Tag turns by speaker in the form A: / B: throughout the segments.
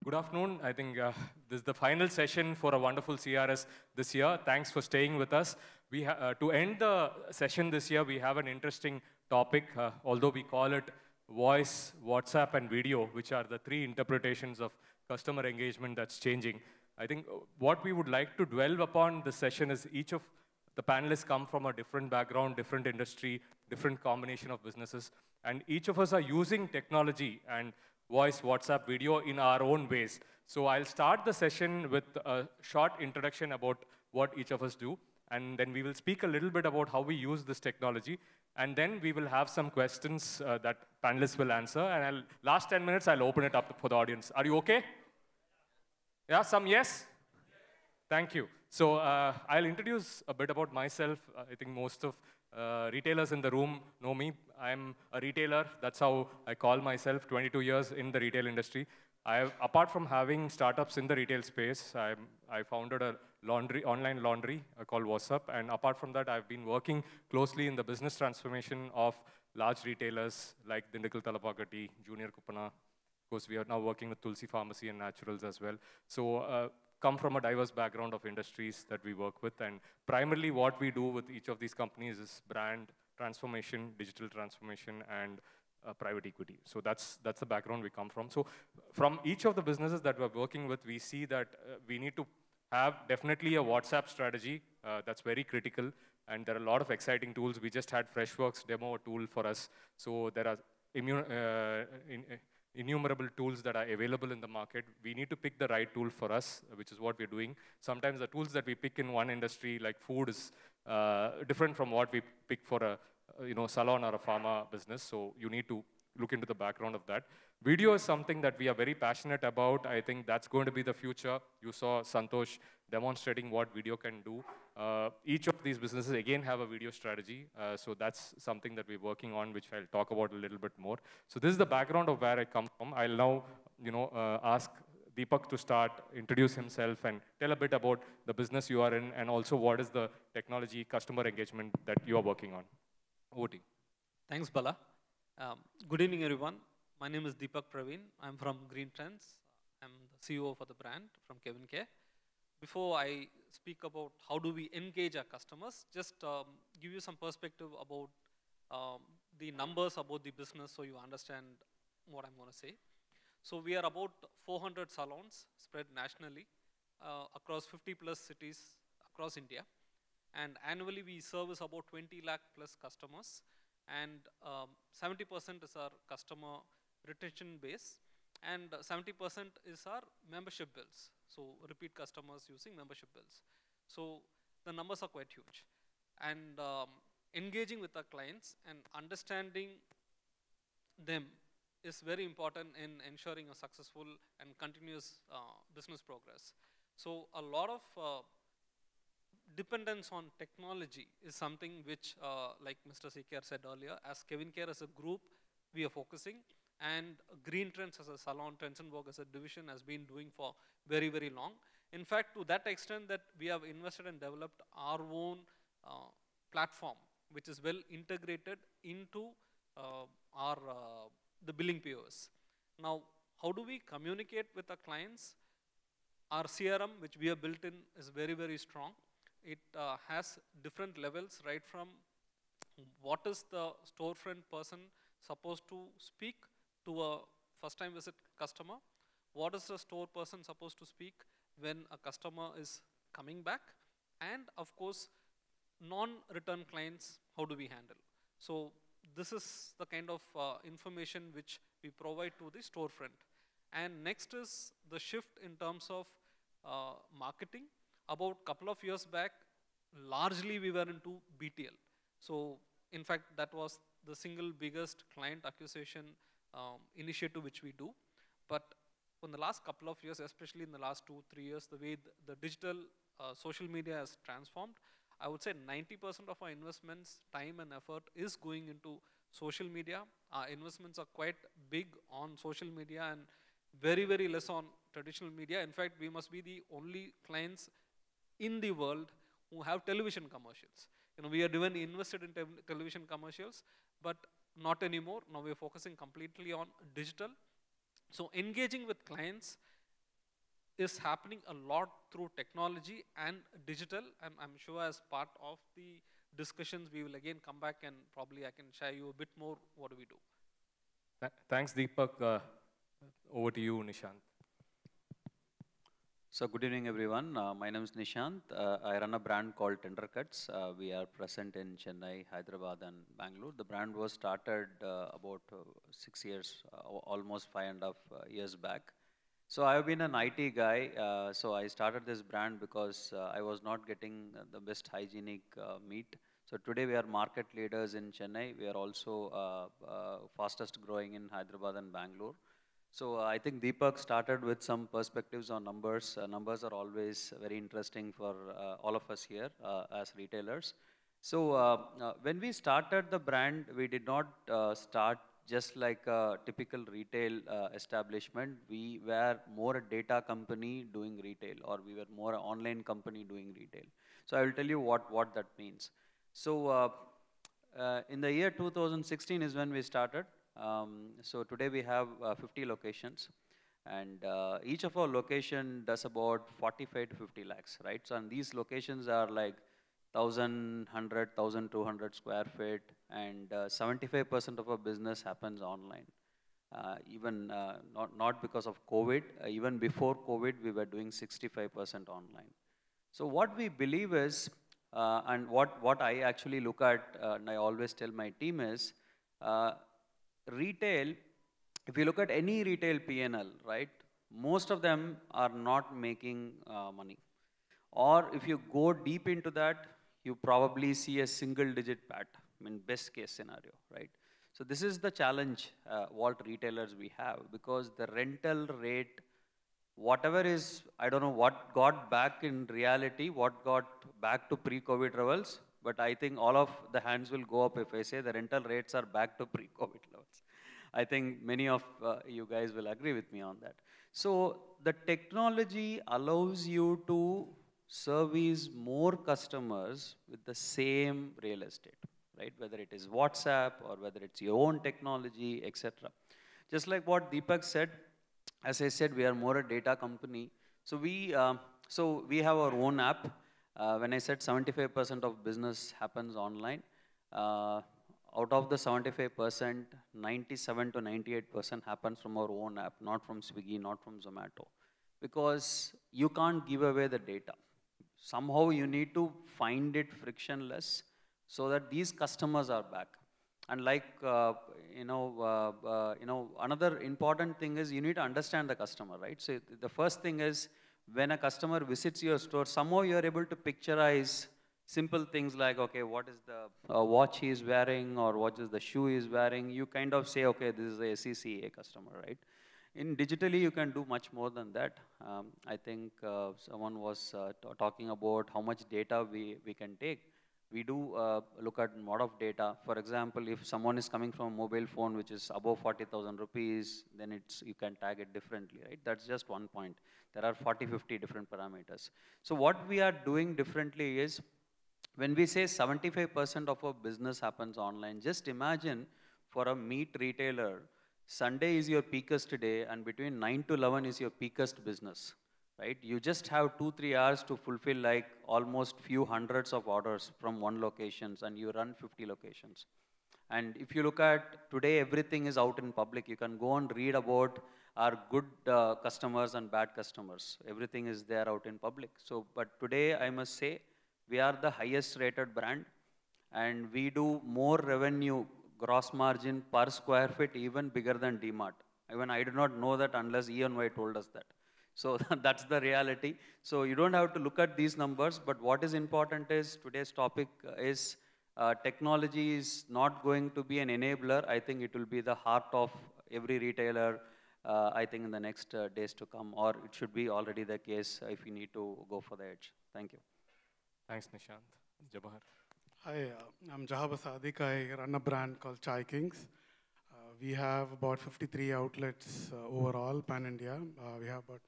A: Good afternoon. I think this is the final session for a wonderful CRS this year. Thanks for staying with us. To end the session this year, we have an interesting topic, although we call it voice, WhatsApp, and video, which are the three interpretations of customer engagement that's changing. I think what we would like to dwell upon this session is each of the panelists come from a different background, different industry, different combination of businesses, and each of us are using technology and voice, WhatsApp, video in our own ways. So I'll start the session with a short introduction about what each of us do, and then we will speak a little bit about how we use this technology, and then we will have some questions that panelists will answer, and last 10 minutes, I'll open it up for the audience. Are you okay? Yeah, some yes? Thank you. So I'll introduce a bit about myself. I think most of retailers in the room know me. I'm a retailer. That's how I call myself, 22 years in the retail industry. Apart from having startups in the retail space, I founded a online laundry called WhatsApp. And apart from that, I've been working closely in the business transformation of large retailers like Dindikal Talapakati, Junior Kupana. Of course, we are now working with Tulsi Pharmacy and Naturals as well. So come from a diverse background of industries that we work with. And primarily what we do with each of these companies is brand transformation, digital transformation, and private equity. So that's the background we come from. So from each of the businesses that we're working with, we see that we need to have definitely a WhatsApp strategy that's very critical. And there are a lot of exciting tools. We just had Freshworks demo a tool for us. So there are innumerable tools that are available in the market. We need to pick the right tool for us, which is what we're doing. Sometimes the tools that we pick in one industry, like food, is different from what we pick for a salon or a pharma business. So you need to look into the background of that. Video is something that we are very passionate about. I think that's going to be the future. You saw Santosh demonstrating what video can do. Each of these businesses, again, have a video strategy. So that's something that we're working on, which I'll talk about a little bit more. So this is the background of where I come from. I'll now ask Deepak to start, introduce himself, and tell a bit about the business you are in, and also what is the technology customer engagement that you are working on. Over to you.
B: Thanks, Bala. Good evening, everyone. My name is Deepak Praveen. I'm from Green Trends. I'm the CEO for the brand from Kevin K. Before I speak about how do we engage our customers, just give you some perspective about the numbers about the business so you understand what I'm going to say. So we are about 400 salons spread nationally across 50 plus cities across India. And annually we service about 20 lakh plus customers. And 70% is our customer retention base. And 70% is our membership bills. So repeat customers using membership bills. So the numbers are quite huge. And engaging with our clients and understanding them is very important in ensuring a successful and continuous business progress. So a lot of dependence on technology is something which, like Mr. CKR said earlier, as Kevin Care as a group, we are focusing. And Green Trends as a salon, Trends and Work as a division has been doing for very, very long. In fact, to that extent that we have invested and developed our own platform, which is well integrated into the billing POS. Now, how do we communicate with our clients? Our CRM, which we have built in, is very, very strong. It has different levels, right from what is the storefront person supposed to speak to a first-time visit customer, what is the store person supposed to speak when a customer is coming back, and of course, non-return clients, how do we handle? So this is the kind of information which we provide to the storefront. And next is the shift in terms of marketing. About a couple of years back, largely we were into BTL. So in fact, that was the single biggest client acquisition initiative which we do. But in the last couple of years, especially in the last 2-3 years, the way the digital social media has transformed, I would say 90% of our investments, time and effort is going into social media. Our investments are quite big on social media and very, very less on traditional media. In fact, we must be the only clients in the world who have television commercials. We are even invested in television commercials, but not anymore. Now we are focusing completely on digital. So engaging with clients is happening a lot through technology and digital. I'm sure as part of the discussions, we will again come back and probably I can share you a bit more what do we do.
A: Thanks, Deepak. Over to you, Nishant.
C: So good evening, everyone. My name is Nishant. I run a brand called Tendercuts. We are present in Chennai, Hyderabad, and Bangalore. The brand was started about 6 years, almost 5.5 years back. So I've been an IT guy. So I started this brand because I was not getting the best hygienic meat. So today we are market leaders in Chennai. We are also fastest growing in Hyderabad and Bangalore. So I think Deepak started with some perspectives on numbers. Numbers are always very interesting for all of us here as retailers. So when we started the brand, we did not start just like a typical retail establishment. We were more a data company doing retail, or we were more an online company doing retail. So I will tell you what that means. So in the year 2016 is when we started. So today we have 50 locations, and each of our location does about 45 to 50 lakhs, right? So and these locations are like 1,000, 100, 1,200 square feet, and 75% of our business happens online. Even not because of COVID, even before COVID, we were doing 65% online. So what we believe is, and what I actually look at, and I always tell my team is, retail, if you look at any retail P&L, right, most of them are not making money. Or if you go deep into that, you probably see a single-digit PAT, I mean, best case scenario, right? So this is the challenge what retailers we have, because the rental rate, whatever is, I don't know what got back in reality, what got back to pre-COVID levels, but I think all of the hands will go up if I say the rental rates are back to pre-COVID levels. I think many of you guys will agree with me on that. So the technology allows you to service more customers with the same real estate, right? Whether it is WhatsApp or whether it's your own technology, etc. Just like what Deepak said, as I said, we are more a data company. So we have our own app. When I said 75% of business happens online, out of the 75%, 97 to 98% happens from our own app, not from Swiggy, not from Zomato. Because you can't give away the data. Somehow you need to find it frictionless so that these customers are back. And like, another important thing is you need to understand the customer, right? So the first thing is, when a customer visits your store, somehow you're able to picturize simple things like, okay, what is the watch he is wearing, or what is the shoe he is wearing. You kind of say, okay, this is a SCCA customer, right? In digitally, you can do much more than that. I think someone was talking about how much data we can take. We do look at a lot of data. For example, if someone is coming from a mobile phone which is above 40,000 rupees, then you can tag it differently, right? That's just one point. There are 40, 50 different parameters. So what we are doing differently is, when we say 75% of our business happens online, just imagine for a meat retailer, Sunday is your peakest day, and between 9 to 11 is your peakest business, right? You just have 2-3 hours to fulfill like almost few hundreds of orders from one locations, and you run 50 locations. And if you look at today, everything is out in public. You can go and read about our good customers and bad customers. Everything is there out in public. So, but today I must say, we are the highest rated brand, and we do more revenue, gross margin per square feet, even bigger than DMart. Even I do not know that unless E&Y told us that. So that's the reality. So you don't have to look at these numbers, but what is important is, today's topic is technology is not going to be an enabler. I think it will be the heart of every retailer, I think in the next days to come, or it should be already the case if we need to go for the edge. Thank you.
A: Thanks, Nishant. Jabahar.
D: Hi, I'm Jahab Sadiq. I run a brand called Chai Kings. We have about 53 outlets overall, pan-India. We have about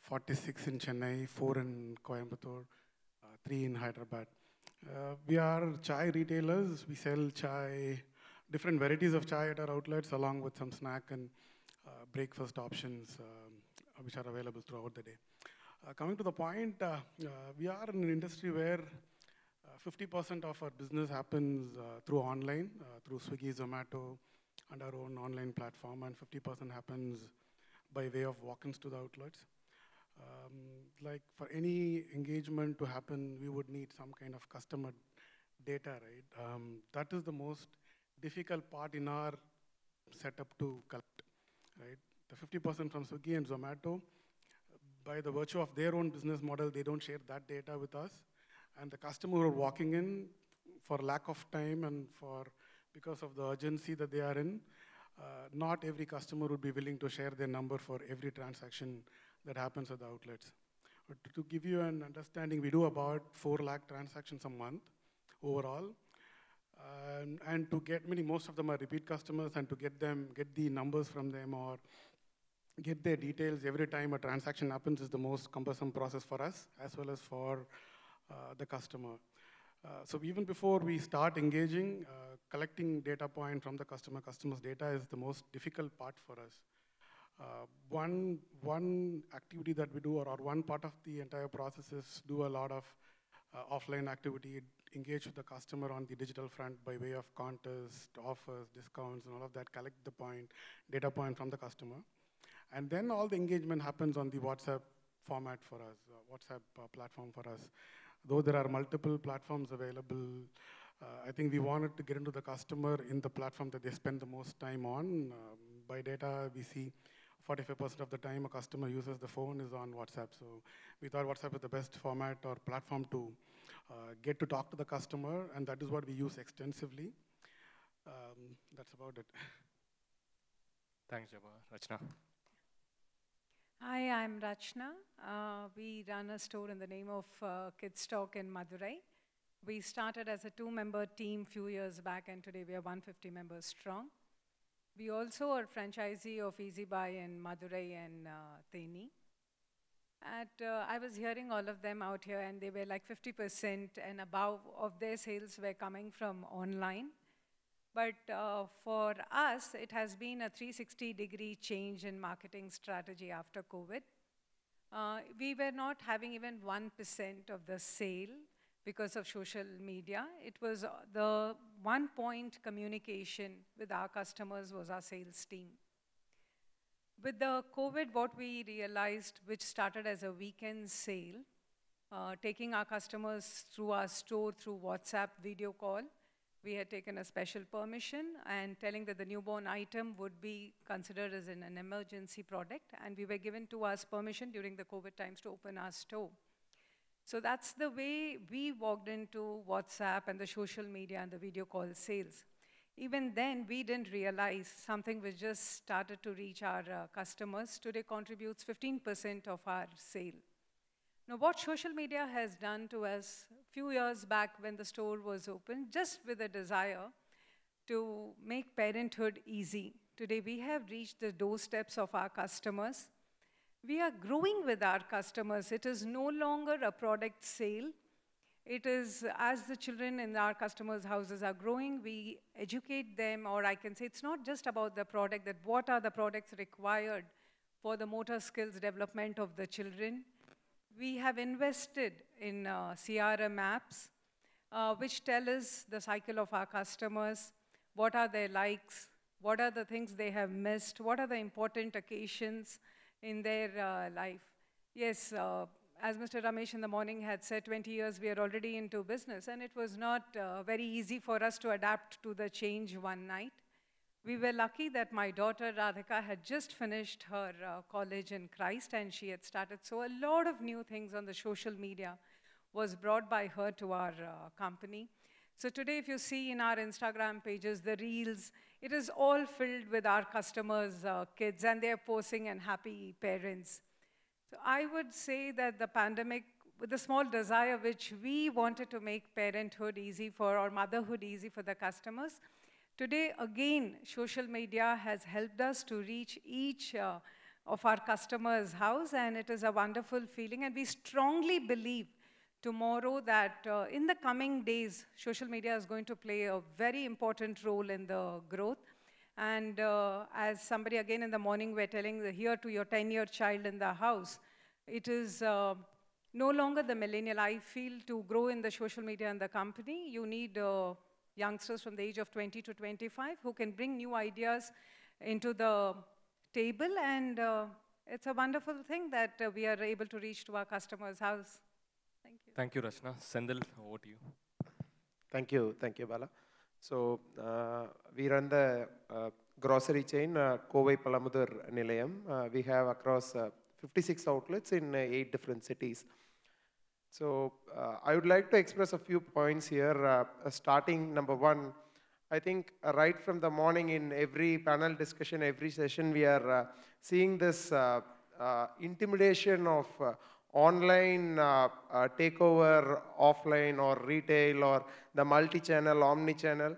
D: 46 in Chennai, 4 in Coimbatore, 3 in Hyderabad. We are chai retailers. We sell chai, different varieties of chai at our outlets, along with some snack and breakfast options which are available throughout the day. Coming to the point, we are in an industry where 50% of our business happens through online, through Swiggy, Zomato, and our own online platform, and 50% happens by way of walk-ins to the outlets. Like for any engagement to happen, we would need some kind of customer data, right? That is the most difficult part in our setup to collect, right? The 50% from Swiggy and Zomato, by the virtue of their own business model, they don't share that data with us. And the customer who are walking in for lack of time and because of the urgency that they are in, not every customer would be willing to share their number for every transaction that happens at the outlets. But to give you an understanding, we do about 4 lakh transactions a month overall. And to get most of them are repeat customers, and to get the numbers from them or get their details every time a transaction happens is the most cumbersome process for us as well as for the customer. So even before we start engaging, collecting data point from the customer's data is the most difficult part for us. One activity that we do, or one part of the entire process, is do a lot of offline activity, engage with the customer on the digital front by way of contests, offers, discounts, and all of that, collect the data point from the customer. And then all the engagement happens on the WhatsApp format for us, WhatsApp platform for us. Though there are multiple platforms available, I think we wanted to get into the customer in the platform that they spend the most time on. By data, we see 45% of the time a customer uses the phone is on WhatsApp. So we thought WhatsApp is the best format or platform to get to talk to the customer, and that is what we use extensively. That's about it.
A: Thanks, Jabbar. Rachna.
E: Hi, I'm Rachna. We run a store in the name of Kidstock in Madurai. We started as a 2-member team few years back, and today we are 150 members strong. We also are franchisee of EasyBuy in Madurai and Theni. I was hearing all of them out here, and they were like 50% and above of their sales were coming from online. But for us, it has been a 360-degree change in marketing strategy after COVID. We were not having even 1% of the sale because of social media. It was the one-point communication with our customers was our sales team. With the COVID, what we realized, which started as a weekend sale, taking our customers through our store through WhatsApp video call, we had taken a special permission and telling that the newborn item would be considered as an emergency product, and we were given to us permission during the COVID times to open our store. So that's the way we walked into WhatsApp and the social media and the video call sales. Even then, we didn't realize something which just started to reach our customers. Today contributes 15% of our sale. Now, what social media has done to us a few years back when the store was open, just with a desire to make parenthood easy. Today, we have reached the doorsteps of our customers. We are growing with our customers. It is no longer a product sale. It is, as the children in our customers' houses are growing, we educate them, or I can say it's not just about the product, that what are the products required for the motor skills development of the children. We have invested in CRM apps, which tell us the cycle of our customers, what are their likes, what are the things they have missed, what are the important occasions in their life. Yes, as Mr. Ramesh in the morning had said, 20 years we are already into business, and it was not very easy for us to adapt to the change one night. We were lucky that my daughter Radhika had just finished her college in Christ, and she had started. So a lot of new things on the social media was brought by her to our company. So today, if you see in our Instagram pages, the reels, it is all filled with our customers' kids, and they're posing and happy parents. So I would say that the pandemic, with the small desire which we wanted to make parenthood easy for, or motherhood easy for the customers, today, again, social media has helped us to reach each of our customers' house, and it is a wonderful feeling. And we strongly believe tomorrow that in the coming days, social media is going to play a very important role in the growth. And as somebody again in the morning were telling, here to your 10-year child in the house, it is no longer the millennial. I feel to grow in the social media and the company, you need youngsters from the age of 20 to 25 who can bring new ideas into the table, and it's a wonderful thing that we are able to reach to our customers' house. Thank you.
A: Thank you, Rachna. Senthil, over to you.
F: Thank you, Bala. So we run the grocery chain, Kovai Palamudur Nilayam. We have across 56 outlets in 8 different cities. So I would like to express a few points here. Starting number 1, I think right from the morning in every panel discussion, every session, we are seeing this intimidation of online takeover, offline or retail or the multi-channel, omni-channel.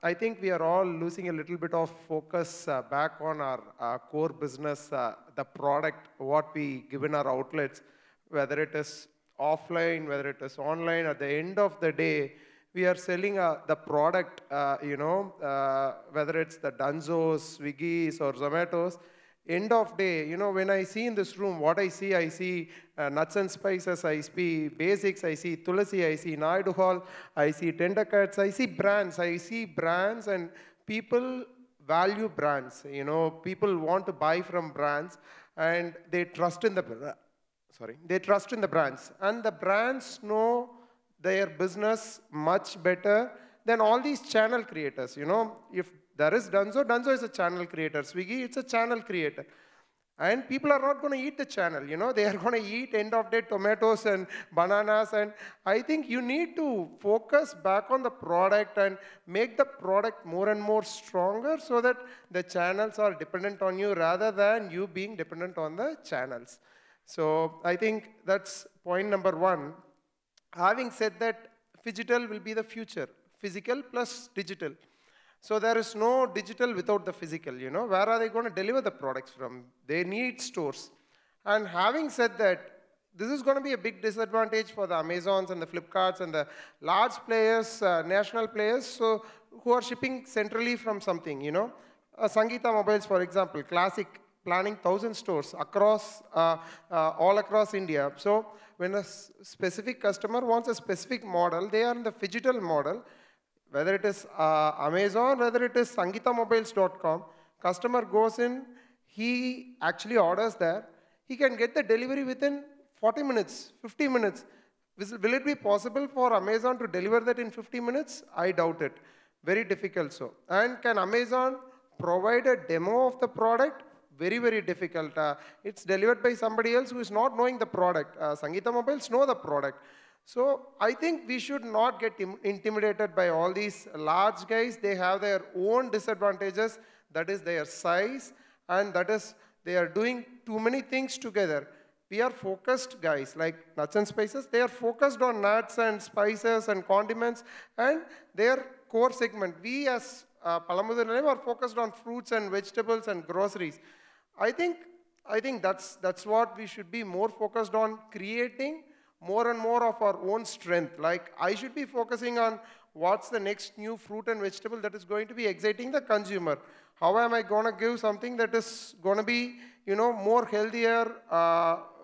F: I think we are all losing a little bit of focus back on our core business, the product, what we give in our outlets, whether it is offline, whether it is online. At the end of the day, we are selling the product, whether it's the Dunzos, Swiggy's or Zomato's. End of day, when I see in this room, what I see nuts and spices, I see basics, I see Tulasi, I see Naidu Hall, I see Tender Cuts, I see brands and people value brands. People want to buy from brands and they trust in the brands. And the brands know their business much better than all these channel creators. If there is Dunzo is a channel creator. Swiggy, it's a channel creator. And people are not going to eat the channel. They are going to eat end of day tomatoes and bananas. And I think you need to focus back on the product and make the product more and more stronger so that the channels are dependent on you rather than you being dependent on the channels. So I think that's point number 1. Having said that, phygital will be the future. Physical plus digital. So there is no digital without the physical, Where are they going to deliver the products from? They need stores. And having said that, this is going to be a big disadvantage for the Amazons and the Flipkarts and the large players, national players, so who are shipping centrally from something, Sangeeta Mobiles, for example, Classic, planning 1,000 stores across, all across India. So when a specific customer wants a specific model, they are in the phygital model. Whether it is Amazon, whether it is SangeetaMobiles.com, customer goes in, he actually orders there. He can get the delivery within 40 minutes, 50 minutes. Will it be possible for Amazon to deliver that in 50 minutes? I doubt it. Very difficult so. And can Amazon provide a demo of the product? Very, very difficult. It's delivered by somebody else who is not knowing the product. Sangeeta Mobiles know the product. So I think we should not get intimidated by all these large guys. They have their own disadvantages. That is their size, and that is they are doing too many things together. We are focused guys, like nuts and spices. They are focused on nuts and spices and condiments and their core segment. We as Palamudur Nilayam are focused on fruits and vegetables and groceries. I think that's what we should be more focused on, creating more and more of our own strength. Like I should be focusing on what's the next new fruit and vegetable that is going to be exciting the consumer. How am I going to give something that is going to be, more healthier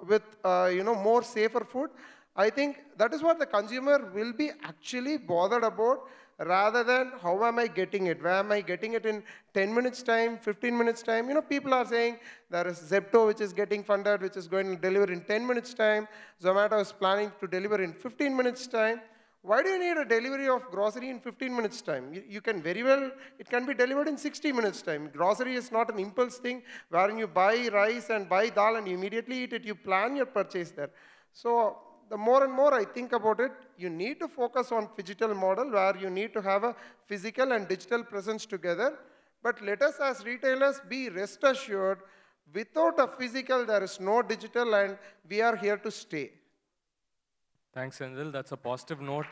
F: with, more safer food? I think that is what the consumer will be actually bothered about rather than how am I getting it? Where am I getting it in 10 minutes time, 15 minutes time? People are saying there is Zepto which is getting funded, which is going to deliver in 10 minutes time. Zomato is planning to deliver in 15 minutes time. Why do you need a delivery of grocery in 15 minutes time? You can very well, it can be delivered in 60 minutes time. Grocery is not an impulse thing wherein you buy rice and buy dal and you immediately eat it. You plan your purchase there. So the more and more I think about it, you need to focus on phygital model where you need to have a physical and digital presence together. But let us as retailers be rest assured, without a physical, there is no digital, and we are here to stay.
A: Thanks, Senthil. That's a positive note.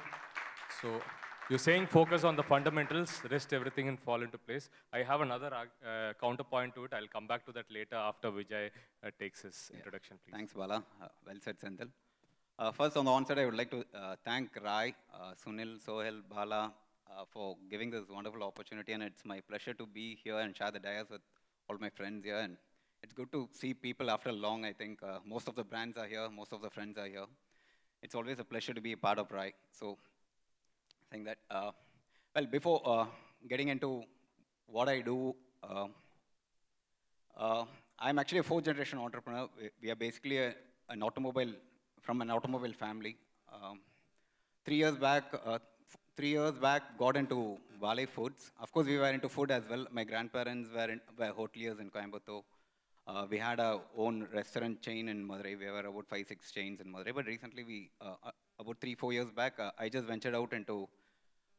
A: So you're saying focus on the fundamentals, rest everything and fall into place. I have another counterpoint to it. I'll come back to that later after Vijay takes his introduction, please.
G: Thanks, Bala. Well said, Senthil. First, on the onset, I would like to thank Rai, Sunil, Sohel, Bala, for giving this wonderful opportunity, and it's my pleasure to be here and share the dais with all my friends here. And it's good to see people after long. I think most of the brands are here, most of the friends are here. It's always a pleasure to be a part of RAI. So, saying that, well, before getting into what I do, I'm actually a fourth-generation entrepreneur. We are basically an automobile, from an automobile family. 3 years back, 3 years back, got into Vale Foods. Of course, we were into food as well. My grandparents were hoteliers in Coimbatore. We had our own restaurant chain in Madurai. We were about 5-6 chains in Madurai. But recently, about 3-4 years back, I just ventured out into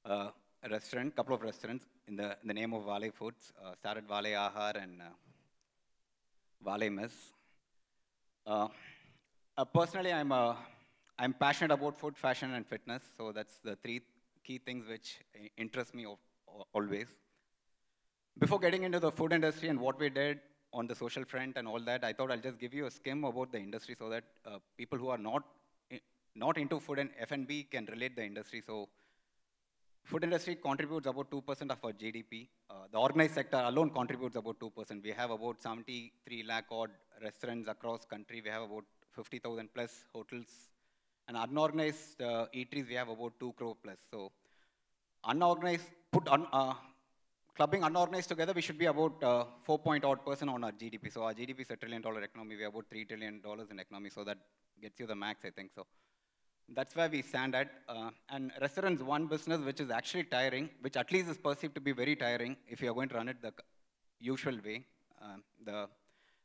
G: a restaurant, couple of restaurants in the name of Vale Foods. Started Vale Ahar and Vale Mess. Personally, I'm passionate about food, fashion, and fitness. So that's the 3 key things which interest me always. Before getting into the food industry and what we did on the social front and all that, I thought I'll just give you a skim about the industry so that people who are not into food and F&B can relate the industry. So food industry contributes about 2% of our GDP. The organized sector alone contributes about 2%. We have about 73 lakh odd restaurants across country. We have about 50,000 plus hotels. And unorganized eateries, we have about 2 crore plus. So unorganized, clubbing unorganized together, we should be about 4% on our GDP. So our GDP is $1 trillion economy. We have about $3 trillion in economy. So that gets you the max, I think. So that's where we stand at. And restaurants, one business which is actually tiring, which at least is perceived to be very tiring if you are going to run it the usual way. The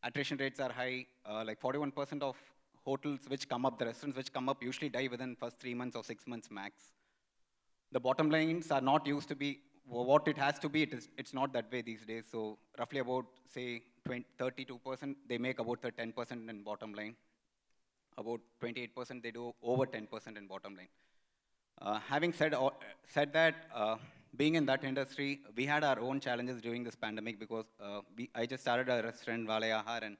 G: attrition rates are high. Like 41% of hotels which come up, the restaurants which come up usually die within first 3 months or 6 months max. The bottom lines are not used to be what it has to be. It's not that way these days. So roughly about, say, 32%, they make about 10% in bottom line. About 28%, they do over 10% in bottom line. Having said that, being in that industry, we had our own challenges during this pandemic because I just started a restaurant, Vale Ahar, and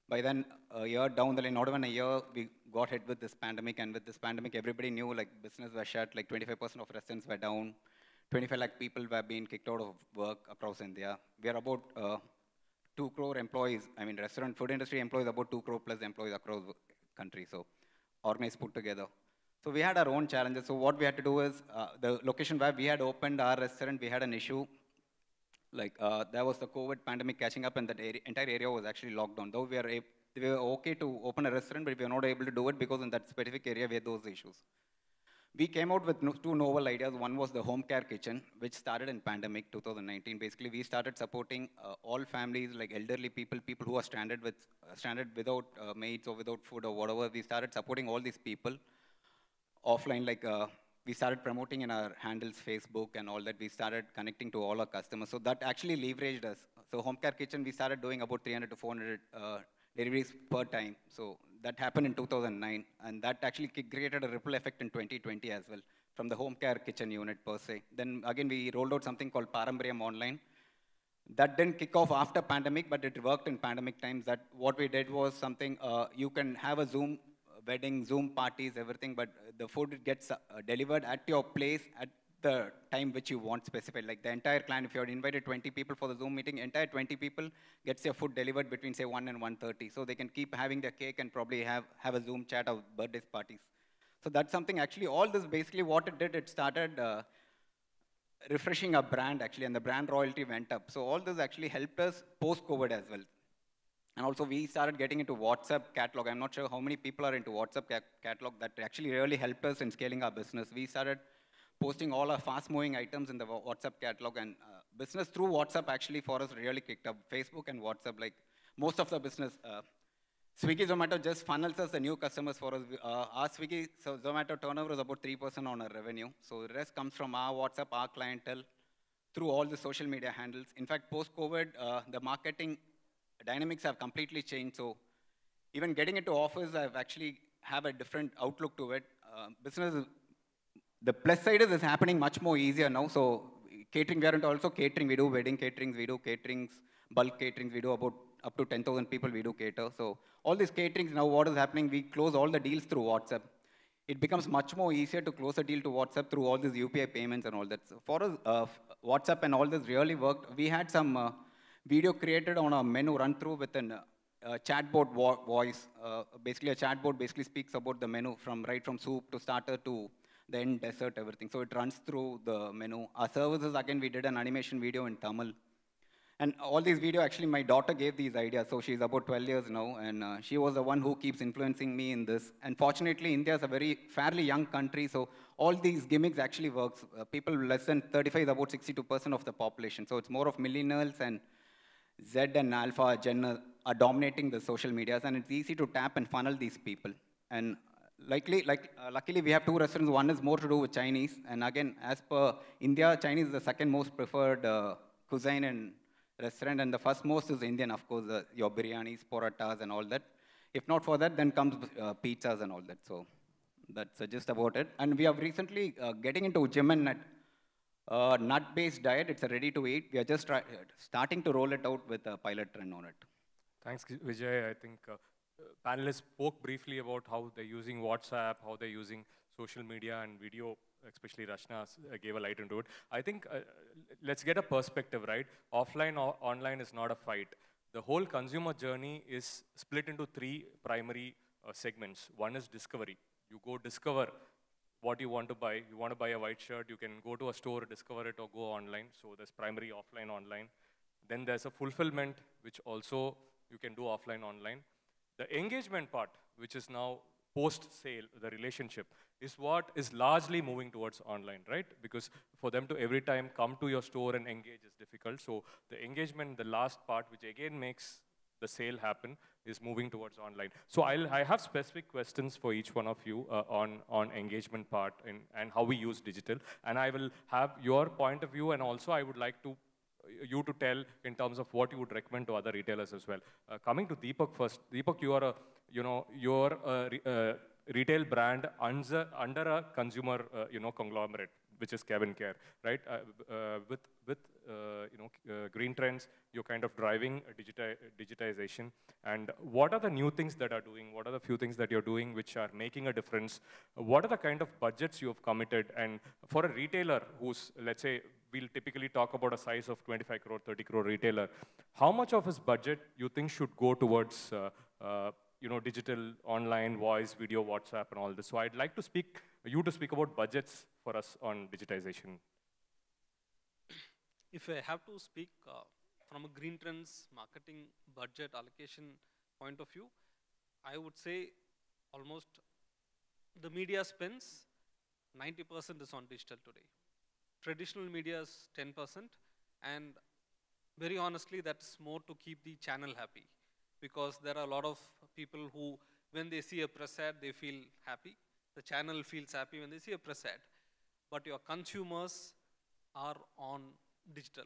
G: by then, a year down the line, not even a year, we got hit with this pandemic. And with this pandemic, everybody knew like business was shut, like 25% of restaurants were down, 25 lakh people were being kicked out of work across India. We are about 2 crore employees. I mean, restaurant, food industry employees, about 2 crore plus employees across the country. So organized put together. So we had our own challenges. So what we had to do is, the location where we had opened our restaurant, we had an issue. Like there was the COVID pandemic catching up and that entire area was actually locked down. Though we were okay to open a restaurant, but we were not able to do it because in that specific area we had those issues. We came out with 2 novel ideas. One was the home care kitchen, which started in pandemic 2019. Basically, we started supporting all families, like elderly people, people who are stranded without maids or without food or whatever. We started supporting all these people offline, like we started promoting in our handles, Facebook and all that. We started connecting to all our customers. So that actually leveraged us. So home care kitchen, we started doing about 300 to 400 deliveries per time. So that happened in 2009. And that actually created a ripple effect in 2020 as well from the home care kitchen unit per se. Then again, we rolled out something called Parampariyam Online. That didn't kick off after pandemic, but it worked in pandemic times. That what we did was something, you can have a Zoom wedding, Zoom parties, everything, but the food gets delivered at your place at the time which you want specified. Like the entire clan, if you had invited 20 people for the Zoom meeting, entire 20 people gets their food delivered between say 1 and 1:30. So they can keep having their cake and probably have a Zoom chat of birthday parties. So that's something actually, all this basically what it did, it started refreshing our brand actually, and the brand royalty went up. So all this actually helped us post-COVID as well. And also we started getting into WhatsApp catalog. I'm not sure how many people are into WhatsApp catalog. That actually really helped us in scaling our business. We started posting all our fast-moving items in the WhatsApp catalog, and business through WhatsApp actually for us really kicked up. Facebook and WhatsApp, like most of the business, Swiggy, Zomato just funnels us the new customers for us. Our Swiggy, so Zomato turnover is about 3% on our revenue. So the rest comes from our WhatsApp, our clientele, through all the social media handles. In fact, post-COVID, the marketing dynamics have completely changed. So even getting into office, I've actually have a different outlook to it. Business, the plus side is it's happening much more easier now. So catering, we are into also catering. We do wedding caterings, we do caterings, bulk caterings. We do about up to 10,000 people we do cater. So all these caterings now, what is happening, we close all the deals through WhatsApp. it becomes much more easier to close a deal to WhatsApp through all these UPI payments and all that. So for us, WhatsApp and all this really worked. We had some video created on a menu run through with an chatbot voice. Basically, a chatbot basically speaks about the menu from right from soup to starter to the end dessert, everything. So it runs through the menu. Our services, again, we did an animation video in Tamil. And all these videos, actually, my daughter gave these ideas. So she's about 12 years now, and she was the one who keeps influencing me in this. And fortunately, India is a very fairly young country, so all these gimmicks actually works. People less than 35 is about 62% of the population. So it's more of millennials and Z and Alpha Gen are dominating the social medias, and it's easy to tap and funnel these people. And luckily, we have two restaurants. One is more to do with Chinese, and again, as per India, Chinese is the second most preferred cuisine and restaurant, and the first most is Indian, of course, your biryanis, parathas, and all that. If not for that, then comes pizzas and all that. So that's just about it. And we have recently getting into gym and nut-based diet. It's a ready-to-eat. We are just starting to roll it out with a pilot run on it.
A: Thanks, Vijay. I think panelists spoke briefly about how they're using WhatsApp, how they're using social media and video, especially Rachna gave a light into it. I think let's get a perspective, right? Offline or online is not a fight. The whole consumer journey is split into three primary segments. One is discovery. You go discover what you want to buy. You want to buy a white shirt, you can go to a store, discover it, or go online. So there's primary, offline, online. Then there's a fulfillment, which also you can do offline, online. The engagement part, which is now post-sale, the relationship, is what is largely moving towards online, right? Because for them to every time come to your store and engage is difficult. So the engagement, the last part, which again makes the sale happen, is moving towards online. So I have specific questions for each one of you on engagement part and how we use digital. And I will have your point of view, and also I would like you to tell in terms of what you would recommend to other retailers as well. Coming to Deepak first. Deepak, you're a retail brand under a consumer conglomerate, which is Kevin Care, right? With Green Trends, you're kind of driving digitization. And what are the new things that are doing? What are the few things that you're doing which are making a difference? What are the kind of budgets you have committed? And for a retailer who's, let's say, we'll typically talk about a size of 25 crore, 30 crore retailer, how much of his budget you think should go towards digital, online, voice, video, WhatsApp, and all this? So I'd like you to speak about budgets for us on digitization.
B: If I have to speak from a Green Trends marketing budget allocation point of view, I would say almost the media spends 90% is on digital today. Traditional media is 10%, and very honestly, that's more to keep the channel happy, because there are a lot of people who, when they see a press ad, they feel happy. The channel feels happy when they see a press ad. But your consumers are on digital.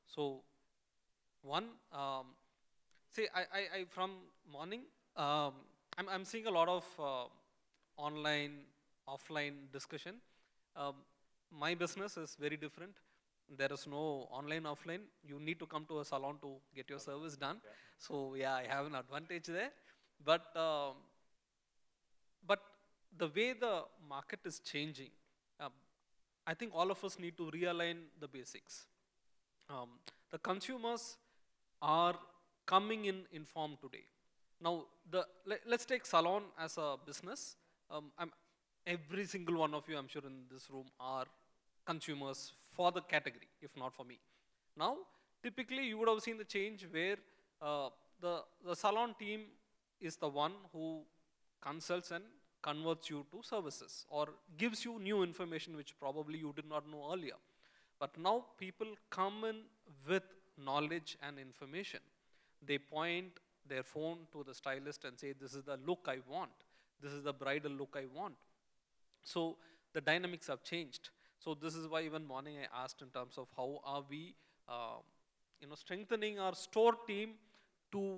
B: So one, I from morning, I'm seeing a lot of online, offline discussion. My business is very different. There is no online, offline. You need to come to a salon to get your service done. Yeah. So yeah, I have an advantage there. But the way the market is changing, I think all of us need to realign the basics. The consumers are coming in informed today. Now, let's take salon as a business. Every single one of you, I'm sure in this room, are consumers for the category, if not for me. Now, typically you would have seen the change where the salon team is the one who consults and converts you to services or gives you new information which probably you did not know earlier. But now people come in with knowledge and information. They point their phone to the stylist and say, this is the look I want. This is the bridal look I want. So the dynamics have changed. So this is why even morning I asked in terms of how are we strengthening our store team to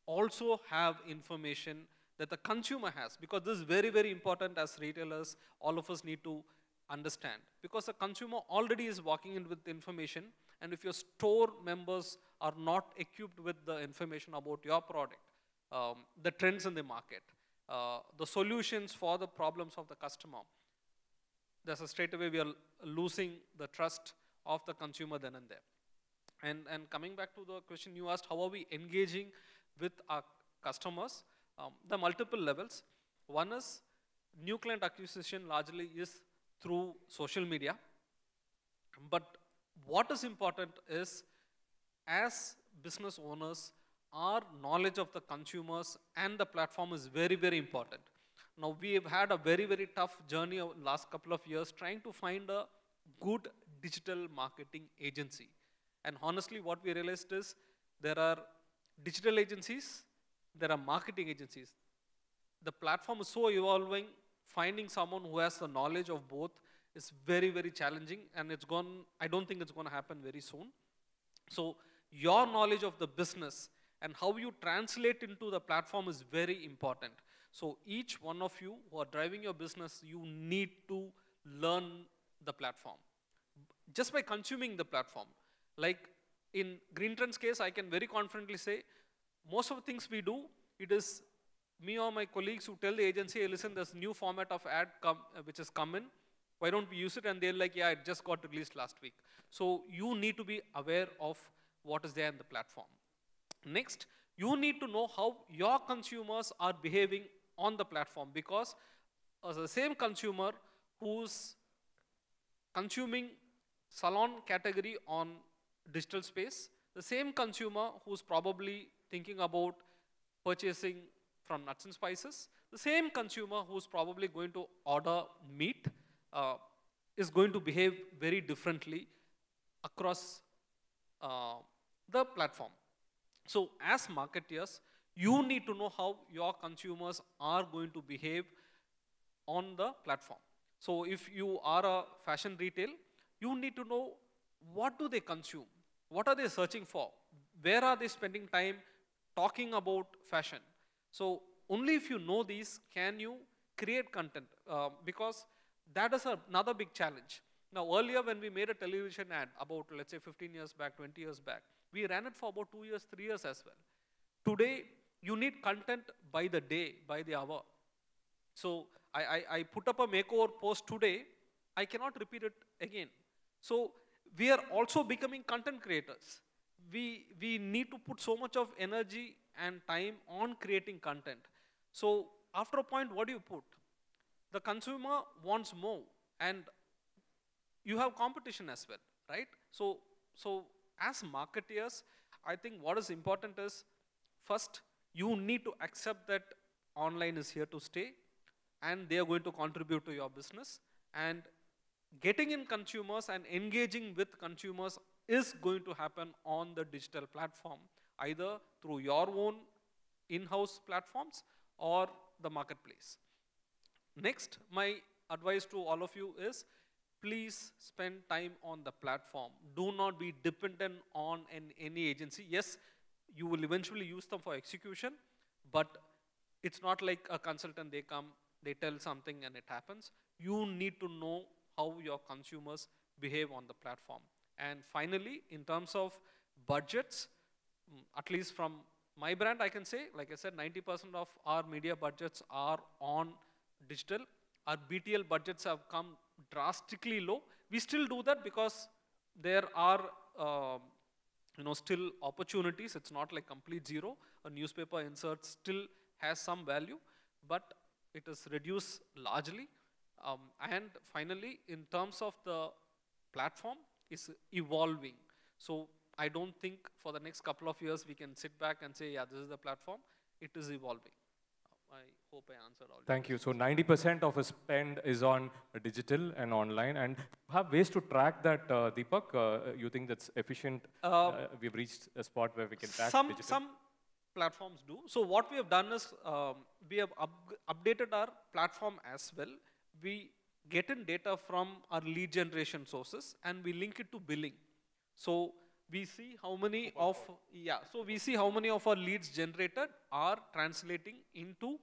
B: also have information that the consumer has, because this is very, very important as retailers. All of us need to understand, because the consumer already is walking in with information, and if your store members are not equipped with the information about your product, the trends in the market, the solutions for the problems of the customer, there's a straight away we are losing the trust of the consumer then and there. And coming back to the question you asked, how are we engaging with our customers? The multiple levels. One is new client acquisition largely is through social media. But what is important is, as business owners, our knowledge of the consumers and the platform is very, very important. Now, we have had a very, very tough journey over the last couple of years trying to find a good digital marketing agency. And honestly, what we realized is there are digital agencies, there are marketing agencies. The platform is so evolving, finding someone who has the knowledge of both is very, very challenging, and I don't think it's going to happen very soon. So your knowledge of the business and how you translate into the platform is very important. So each one of you who are driving your business, you need to learn the platform. Just by consuming the platform. Like in Greentrend's case, I can very confidently say, most of the things we do, it is me or my colleagues who tell the agency, hey, listen, there's a new format of ad which has come in. Why don't we use it? And they're like, yeah, it just got released last week. So you need to be aware of what is there in the platform. Next, you need to know how your consumers are behaving on the platform, because the same consumer who's consuming salon category on digital space, the same consumer who's probably thinking about purchasing from nuts and spices, the same consumer who's probably going to order meat is going to behave very differently across the platform. So as marketeers, you need to know how your consumers are going to behave on the platform. So if you are a fashion retail, you need to know what do they consume, what are they searching for, where are they spending time talking about fashion. So only if you know these can you create content, because that is another big challenge. Now earlier when we made a television ad about, let's say 15 years back, 20 years back, we ran it for about 2 years, 3 years as well. Today, you need content by the day, by the hour. So I put up a makeover post today, I cannot repeat it again. So we are also becoming content creators. We need to put so much of energy and time on creating content. So after a point, what do you put? The consumer wants more, and you have competition as well, right? So as marketeers, I think what is important is, first, you need to accept that online is here to stay, and they are going to contribute to your business. And getting in consumers and engaging with consumers is going to happen on the digital platform, either through your own in-house platforms or the marketplace. Next, my advice to all of you is, please spend time on the platform. Do not be dependent on any agency. Yes, you will eventually use them for execution, but it's not like a consultant, they come, they tell something and it happens. You need to know how your consumers behave on the platform. And finally, in terms of budgets, at least from my brand, I can say, like I said, 90% of our media budgets are on digital. Our BTL budgets have come drastically low. We still do that because there are still opportunities. It's not like complete zero. A newspaper insert still has some value, but it is reduced largely. And finally, in terms of the platform, it's evolving. So I don't think for the next couple of years we can sit back and say, yeah, this is the platform. It is evolving. I hope I answered all.
A: Thank you. So 90% of his spend is on digital and online, and have ways to track that, Deepak? You think that's efficient? We've reached a spot where we can track digital?
B: Some platforms do. So what we have done is, we have updated our platform as well. We get in data from our lead generation sources and we link it to billing. So we see how many of our leads generated are translating into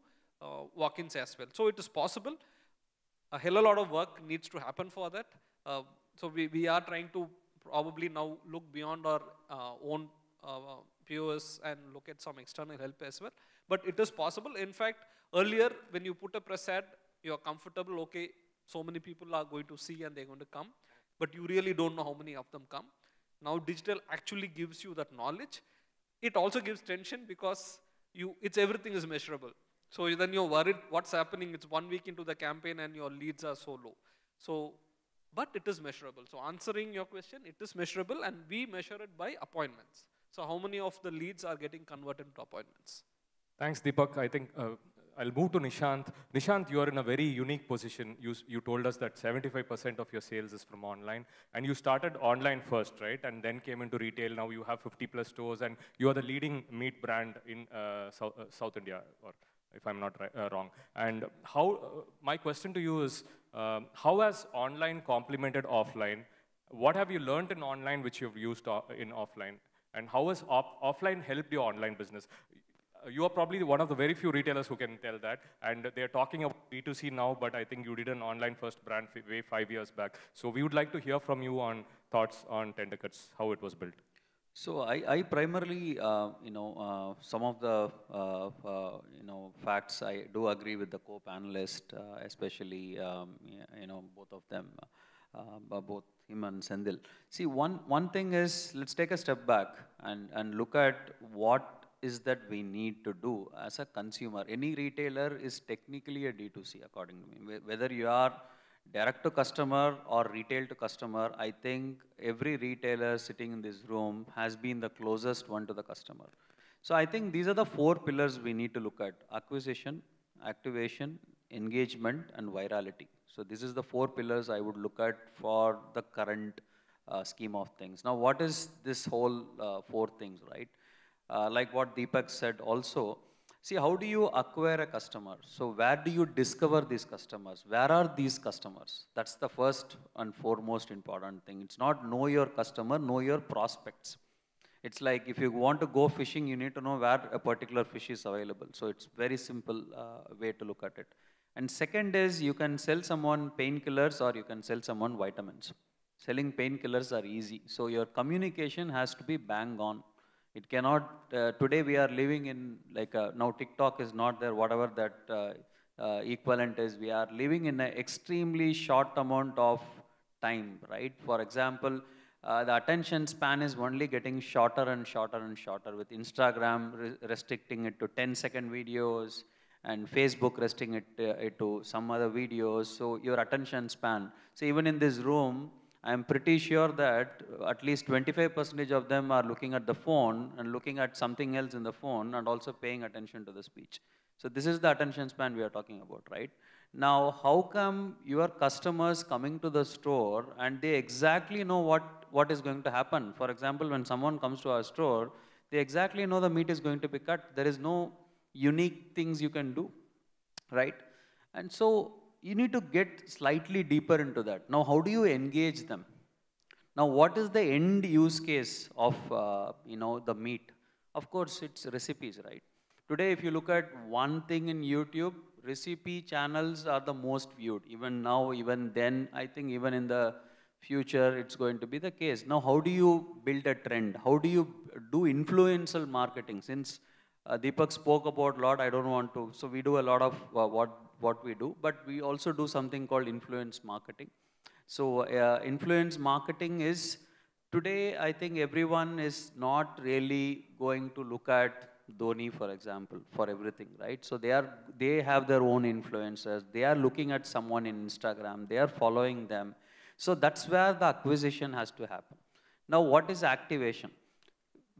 B: walk-ins as well. So it is possible. A hell of a lot of work needs to happen for that. So we are trying to probably now look beyond our own POS and look at some external help as well. But it is possible. In fact, earlier when you put a press ad, you're comfortable, okay, so many people are going to see and they're going to come, but you really don't know how many of them come. Now digital actually gives you that knowledge. It also gives tension because everything is measurable. So then you're worried what's happening. It's 1 week into the campaign and your leads are so low. So, but it is measurable. So answering your question, it is measurable and we measure it by appointments. So how many of the leads are getting converted into appointments?
A: Thanks, Deepak. I think I'll move to Nishant. Nishant, you are in a very unique position. You told us that 75% of your sales is from online, and you started online first, right? And then came into retail. Now you have 50 plus stores, and you are the leading meat brand in South India, or if I'm not wrong. And my question to you is, how has online complemented offline? What have you learned in online which you've used in offline? And how has offline helped your online business? You are probably one of the very few retailers who can tell that, and they're talking about B2C now, but I think you did an online first brand way 5 years back. So we would like to hear from you on thoughts on Tendercuts, how it was built.
C: So I primarily, some of the, facts I do agree with the co-panelist, especially, both of them, both him and Sendil. See, one thing is, let's take a step back and look at what is that we need to do as a consumer. Any retailer is technically a D2C, according to me. Whether you are direct to customer or retail to customer, I think every retailer sitting in this room has been the closest one to the customer. So I think these are the 4 pillars we need to look at: acquisition, activation, engagement, and virality. So this is the 4 pillars I would look at for the current scheme of things. Now, what is this whole 4 things, right? Like what Deepak said also, see, how do you acquire a customer? So where do you discover these customers? Where are these customers? That's the first and foremost important thing. It's not know your customer, know your prospects. It's like if you want to go fishing, you need to know where a particular fish is available. So it's very simple way to look at it. And second is, you can sell someone painkillers or you can sell someone vitamins. Selling painkillers are easy. So your communication has to be bang on. It cannot, today we are living in, like, now TikTok is not there, whatever that equivalent is. We are living in an extremely short amount of time, right? For example, the attention span is only getting shorter and shorter and shorter, with Instagram restricting it to 10-second videos and Facebook restricting it to some other videos. So your attention span. So even in this room, I'm pretty sure that at least 25% of them are looking at the phone and looking at something else in the phone and also paying attention to the speech. So this is the attention span we are talking about, right? Now, how come your customers coming to the store and they exactly know what is going to happen? For example, when someone comes to our store, they exactly know the meat is going to be cut. There is no unique things you can do, right? And so you need to get slightly deeper into that. Now, how do you engage them? Now, what is the end use case of the meat? Of course, it's recipes, right? Today, if you look at one thing in YouTube, recipe channels are the most viewed. Even now, even then, I think even in the future, it's going to be the case. Now, how do you build a trend? How do you do influential marketing? Since Deepak spoke about a lot, I don't want to. So we do a lot of what we do, but we also do something called influence marketing. So influence marketing is, today I think everyone is not really going to look at Dhoni, for example, for everything, right? So they have their own influencers. They are looking at someone in Instagram. They are following them. So that's where the acquisition has to happen. Now, what is activation?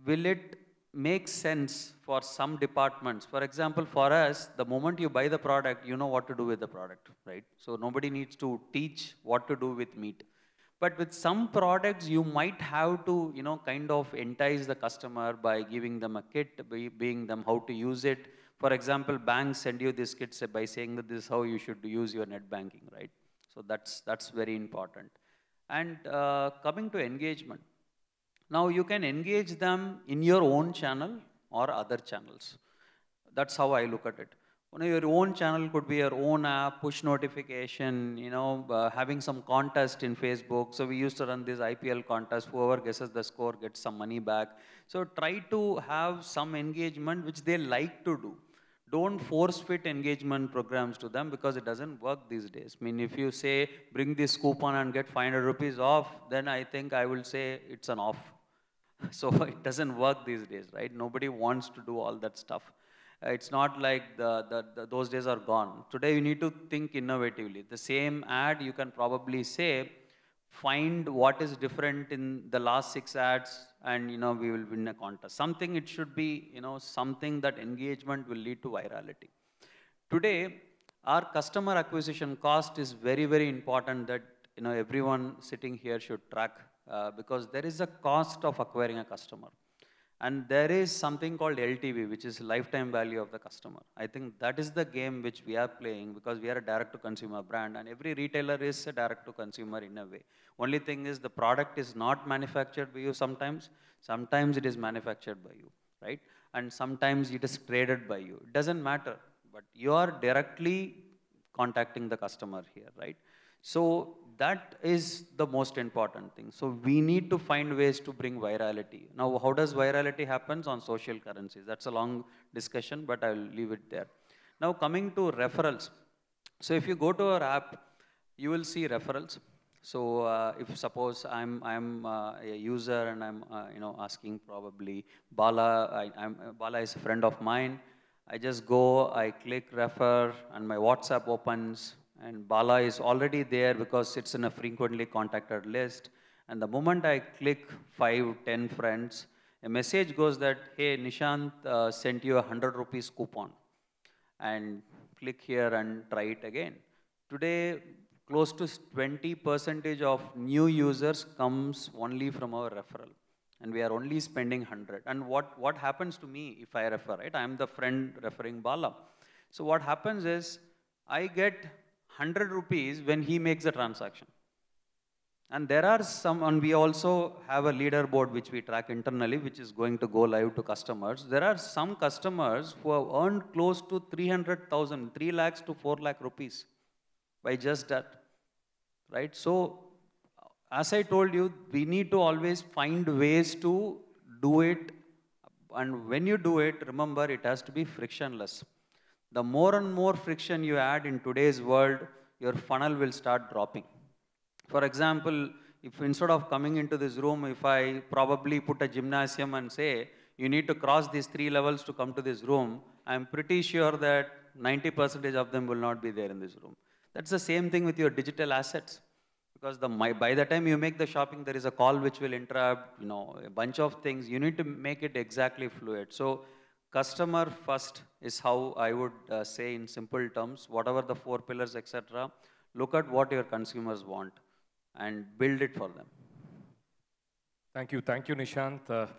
C: Will it make sense for some departments? For example, for us, the moment you buy the product, you know what to do with the product, right? So nobody needs to teach what to do with meat. But with some products, you might have to, kind of entice the customer by giving them a kit, by being them how to use it. For example, banks send you this kit by saying that this is how you should use your net banking, right? So that's very important. And coming to engagement. Now, you can engage them in your own channel or other channels. That's how I look at it. Your own channel could be your own app, push notification, having some contest in Facebook. So we used to run this IPL contest. Whoever guesses the score gets some money back. So try to have some engagement which they like to do. Don't force fit engagement programs to them because it doesn't work these days. I mean, if you say, bring this coupon and get 500 rupees off, then I think I will say it's an off. So it doesn't work these days, right? Nobody wants to do all that stuff. It's not like those days are gone. Today you need to think innovatively. The same ad, you can probably say, find what is different in the last 6 ads and we will win a contest. Something it should be, something that engagement will lead to virality. Today, our customer acquisition cost is very, very important that everyone sitting here should track because there is a cost of acquiring a customer. And there is something called LTV, which is lifetime value of the customer. I think that is the game which we are playing because we are a direct-to-consumer brand, and every retailer is a direct-to-consumer in a way. Only thing is the product is not manufactured by you sometimes. Sometimes it is manufactured by you, right? And sometimes it is traded by you. It doesn't matter, but you are directly contacting the customer here, right? So that is the most important thing. So we need to find ways to bring virality. Now, how does virality happen? On social currencies. That's a long discussion, but I'll leave it there. Now, coming to referrals. So if you go to our app, you will see referrals. So if suppose I'm a user and I'm asking probably Bala, Bala is a friend of mine. I just go, I click refer, and my WhatsApp opens. And Bala is already there because it's in a frequently contacted list. And the moment I click 5, 10 friends, a message goes that, hey, Nishant sent you 100 rupees coupon. And click here and try it again. Today, close to 20% of new users comes only from our referral. And we are only spending 100. And what happens to me if I refer, right? I'm the friend referring Bala. So what happens is, I get 100 rupees when he makes a transaction. And there are some, and we also have a leaderboard which we track internally, which is going to go live to customers. There are some customers who have earned close to 300,000, 3 lakhs to 4 lakh rupees by just that, right? So, as I told you, we need to always find ways to do it. And when you do it, remember, it has to be frictionless. The more and more friction you add in today's world, your funnel will start dropping. For example, if instead of coming into this room, if I probably put a gymnasium and say, you need to cross these 3 levels to come to this room, I'm pretty sure that 90% of them will not be there in this room. That's the same thing with your digital assets. Because by the time you make the shopping, there is a call which will interrupt, a bunch of things. You need to make it exactly fluid. So customer first is how I would say in simple terms, whatever the 4 pillars, etc. Look at what your consumers want and build it for them.
A: Thank you, Nishant.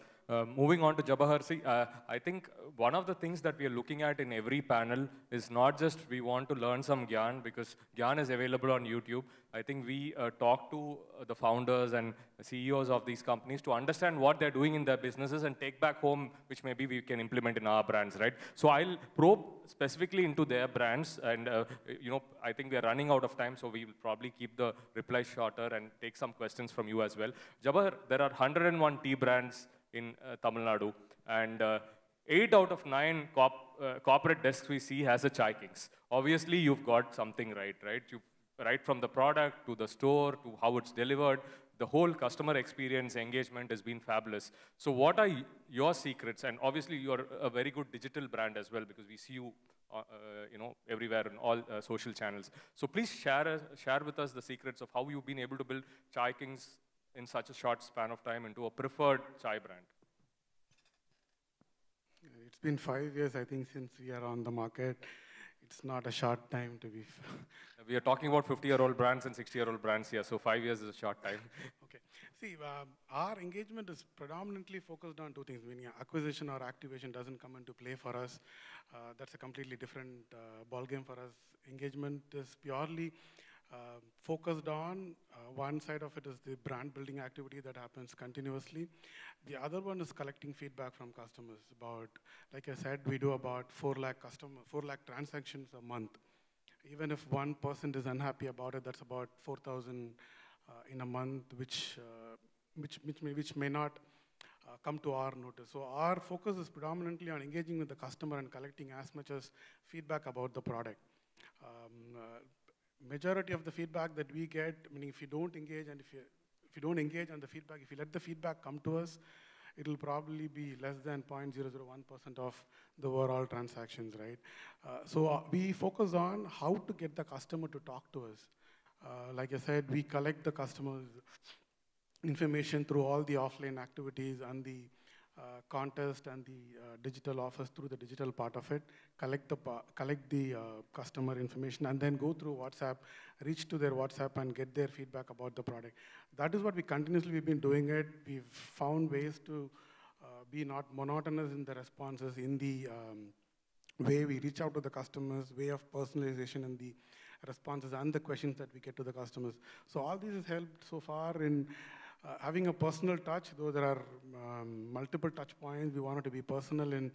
A: Moving on to Jabahar, see, I think one of the things that we are looking at in every panel is not just we want to learn some Gyan, because Gyan is available on YouTube. I think we talk to the founders and CEOs of these companies to understand what they're doing in their businesses and take back home, which maybe we can implement in our brands, right? So I'll probe specifically into their brands, and I think we are running out of time, so we will probably keep the replies shorter and take some questions from you as well. Jabahar, there are 101 tea brands in Tamil Nadu, and 8 out of 9 corporate desks we see has a Chai Kings. Obviously, you've got something right? Right from the product to the store to how it's delivered, the whole customer experience engagement has been fabulous. So what are your secrets? And obviously, you're a very good digital brand as well, because we see you everywhere in all social channels. So please share with us the secrets of how you've been able to build Chai Kings in such a short span of time into a preferred chai brand.
D: It's been 5 years, I think, since we are on the market. It's not a short time to be.
A: We are talking about 50-year-old brands and 60-year-old brands here, so 5 years is a short time.
D: Okay. See, our engagement is predominantly focused on 2 things. When acquisition or activation doesn't come into play for us, that's a completely different ballgame for us. Engagement is purely focused on. One side of it is the brand building activity that happens continuously. The other one is collecting feedback from customers. About, like I said, we do about 4 lakh transactions a month. Even if 1% is unhappy about it, that's about 4,000 in a month, which may not come to our notice. So our focus is predominantly on engaging with the customer and collecting as much as feedback about the product. Majority of the feedback that we get, meaning if you don't engage and if you don't engage on the feedback, if you let the feedback come to us, it'll probably be less than 0.001% of the overall transactions, right? So we focus on how to get the customer to talk to us. Like I said, we collect the customer's information through all the offline activities and the contest and the digital offers through the digital part of it, collect the customer information, and then go through WhatsApp, reach to their WhatsApp and get their feedback about the product. That is what we've been doing it. We've found ways to be not monotonous in the responses, in the way we reach out to the customers, way of personalization in the responses and the questions that we get to the customers. So all this has helped so far in having a personal touch, though there are multiple touch points. We wanted to be personal in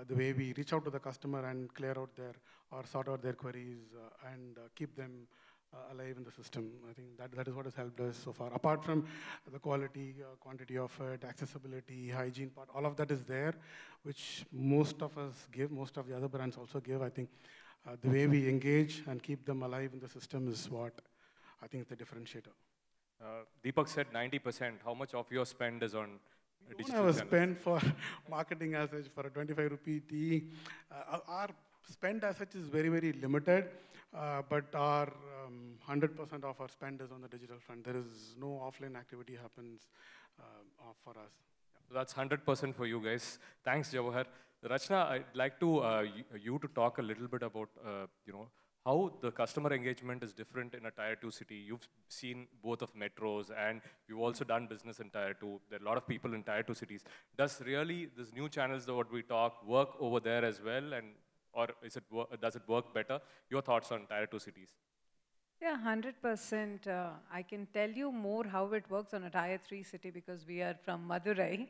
D: the way we reach out to the customer and clear out or sort out their queries and keep them alive in the system. I think that is what has helped us so far. Apart from the quality, quantity of it, accessibility, hygiene part, all of that is there, which most of us give, most of the other brands also give. I think the way we engage and keep them alive in the system is what I think is the differentiator.
A: Deepak said 90%. How much of your spend is on digital channels?
D: We don't have a spend for marketing as such for a 25 rupee tea. Our spend as such is very, very limited, but our 100% of our spend is on the digital front. There is no offline activity happens for us.
A: So that's 100% for you guys. Thanks, Jawahar. Rachna, I'd like to you to talk a little bit about how the customer engagement is different in a Tier 2 city. You've seen both of metros, and you've also done business in Tier 2. There are a lot of people in Tier 2 cities. Does really this new channels, what we talk, work over there as well, or does it work better? Your thoughts on Tier 2 cities?
E: Yeah, 100%. I can tell you more how it works on a Tier 3 city because we are from Madurai.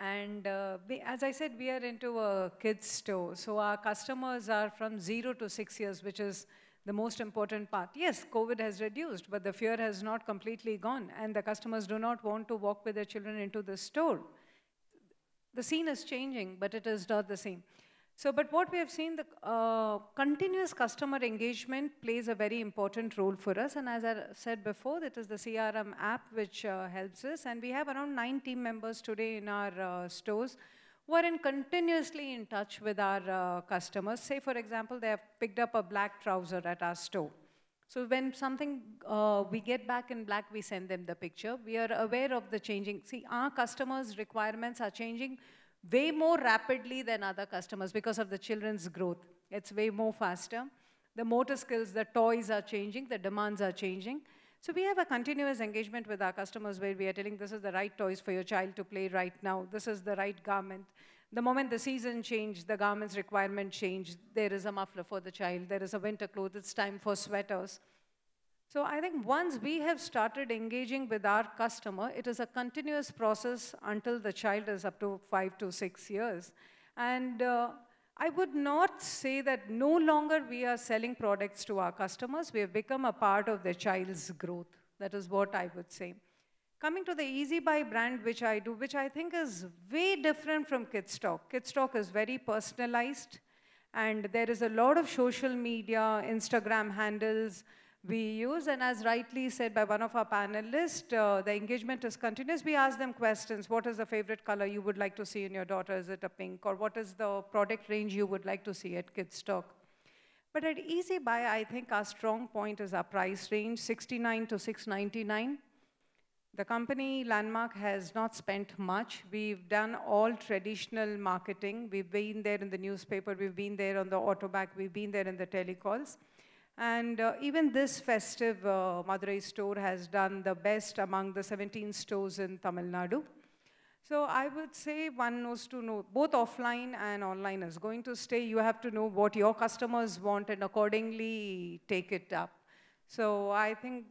E: And as I said, we are into a kids store. So our customers are from 0 to 6 years, which is the most important part. Yes, COVID has reduced, but the fear has not completely gone. And the customers do not want to walk with their children into the store. The scene is changing, but it is not the same. So, but what we have seen, the continuous customer engagement plays a very important role for us. And as I said before, that is the CRM app which helps us. And we have around 9 team members today in our stores who are continuously in touch with our customers. Say, for example, they have picked up a black trouser at our store. So when something we get back in black, we send them the picture. We are aware of the changing. See, our customers' requirements are changing way more rapidly than other customers because of the children's growth. It's way more faster. The motor skills, the toys are changing, the demands are changing. So we have a continuous engagement with our customers where we are telling this is the right toys for your child to play right now. This is the right garment. The moment the season changed, the garment's requirement changed. There is a muffler for the child. There is a winter clothes. It's time for sweaters. So I think once we have started engaging with our customer, it is a continuous process until the child is up to 5 to 6 years. And I would not say that no longer we are selling products to our customers. We have become a part of their child's growth. That is what I would say. Coming to the Easy Buy brand, which I do, which I think is way different from Kidstock. Kidstock is very personalized, and there is a lot of social media, Instagram handles, we use, and as rightly said by one of our panelists, the engagement is continuous. We ask them questions. What is the favorite color you would like to see in your daughter? Is it a pink? Or what is the product range you would like to see at Kidstock? But at Easy Buy, I think our strong point is our price range, $69 to $699. The company, Landmark, has not spent much. We've done all traditional marketing. We've been there in the newspaper. We've been there on the autoback. We've been there in the telecalls. And even this festive, Madurai store has done the best among the 17 stores in Tamil Nadu. So I would say one knows to know, both offline and online is going to stay. You have to know what your customers want and accordingly take it up. So I think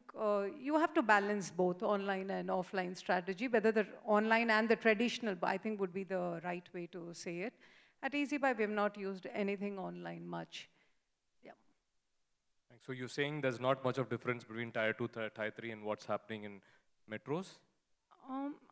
E: you have to balance both online and offline strategy, whether the online and the traditional, I think would be the right way to say it. At EasyBuy, we have not used anything online much. Yeah.
A: So you're saying there's not much of difference between Tier 2, Tier 3 and what's happening in metros?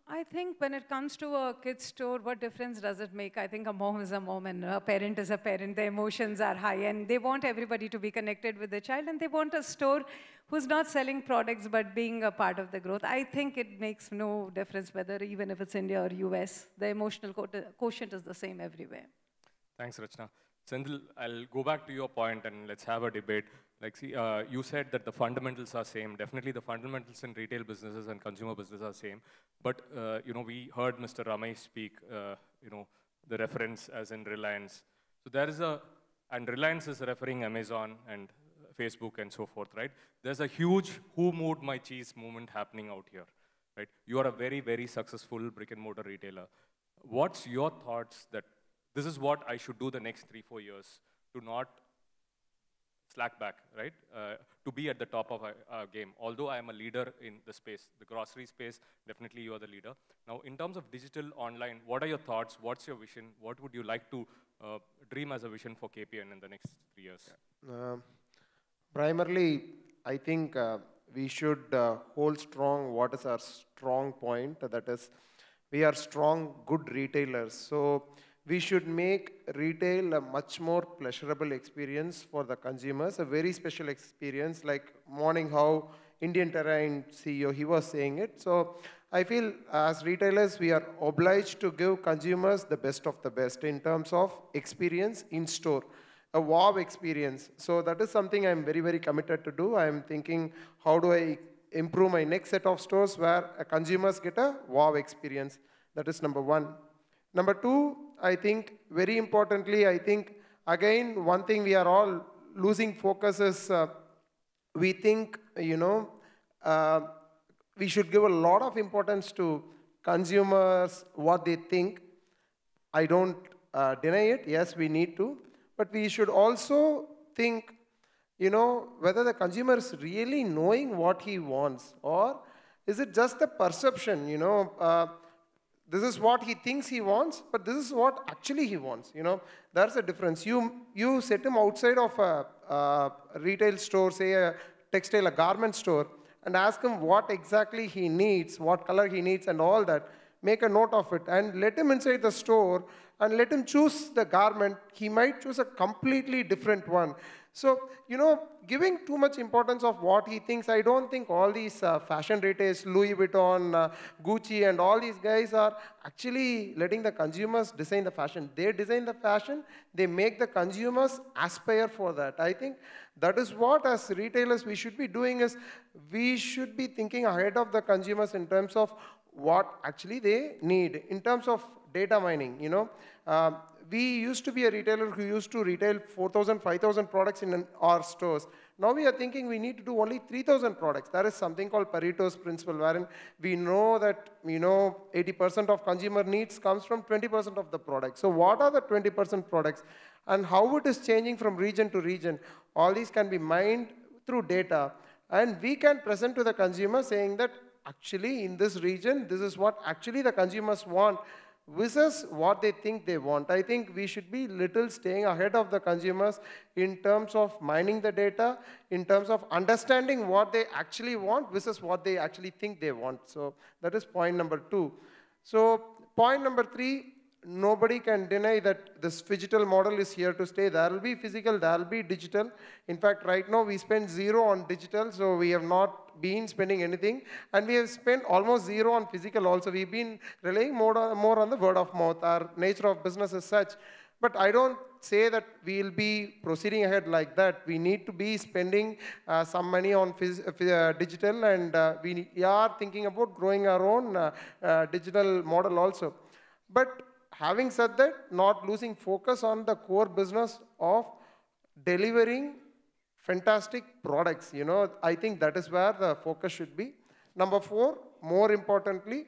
E: I think when it comes to a kid's store, what difference does it make? I think a mom is a mom and a parent is a parent. The emotions are high and they want everybody to be connected with the child and they want a store who's not selling products but being a part of the growth. I think it makes no difference whether even if it's India or US, the emotional quotient is the same everywhere.
A: Thanks, Rachna. Senthil, I'll go back to your point and let's have a debate. Like, see, you said that the fundamentals are same. Definitely the fundamentals in retail businesses and consumer business are same. But, you know, we heard Mr. Ramesh speak, you know, the reference as in Reliance. So there is and Reliance is referring Amazon and Facebook and so forth, right? There's a huge who moved my cheese movement happening out here, right? You are a very, very successful brick and mortar retailer. What's your thoughts that this is what I should do the next 3-4 years to not slack back, right? To be at the top of our game. Although I am a leader in the space, the grocery space, definitely you are the leader. Now, in terms of digital, online, what are your thoughts? What's your vision? What would you like to dream as a vision for KPN in the next 3 years?
F: Primarily, I think we should hold strong what is our strong point. That is, we are strong, good retailers. So we should make retail a much more pleasurable experience for the consumers, a very special experience, like morning how Indian Terrain CEO, he was saying it. So I feel as retailers, we are obliged to give consumers the best of the best in terms of experience in store, a wow experience. So that is something I'm very, very committed to do. I'm thinking, how do I improve my next set of stores where consumers get a wow experience? That is number one. Number two, I think, very importantly, I think, again, one thing we are all losing focus is we think, you know, we should give a lot of importance to consumers, what they think. I don't deny it. Yes, we need to. But we should also think, you know, whether the consumer is really knowing what he wants, or is it just a perception, you know, this is what he thinks he wants, but this is what actually he wants, you know. There's a difference. You set him outside of a retail store, say a textile, a garment store, and ask him what exactly he needs, what color he needs and all that. Make a note of it and let him inside the store and let him choose the garment. He might choose a completely different one. So, you know, giving too much importance of what he thinks, I don't think all these fashion retailers, Louis Vuitton, Gucci, and all these guys are actually letting the consumers design the fashion. They design the fashion, they make the consumers aspire for that. I think that is what, as retailers, we should be doing is, we should be thinking ahead of the consumers in terms of what actually they need. In terms of data mining, you know, we used to be a retailer who used to retail 4,000, 5,000 products in our stores. Now we are thinking we need to do only 3,000 products. There is something called Pareto's principle, wherein we know that, you know, 80% of consumer needs comes from 20% of the products. So what are the 20% products and how it is changing from region to region? All these can be mined through data, and we can present to the consumer saying that actually in this region, this is what actually the consumers want, versus what they think they want. I think we should be little staying ahead of the consumers in terms of mining the data, in terms of understanding what they actually want versus what they actually think they want. So that is point number 2. So point number 3, nobody can deny that this phygital model is here to stay. There will be physical, there will be digital. In fact, right now we spend 0 on digital, so we have not been spending anything. And we have spent almost 0 on physical also. We've been relying more on the word of mouth. Our nature of business is such. But I don't say that we'll be proceeding ahead like that. We need to be spending some money on digital, and we are thinking about growing our own digital model also. But having said that, not losing focus on the core business of delivering fantastic products. You know, I think that is where the focus should be. Number 4, more importantly,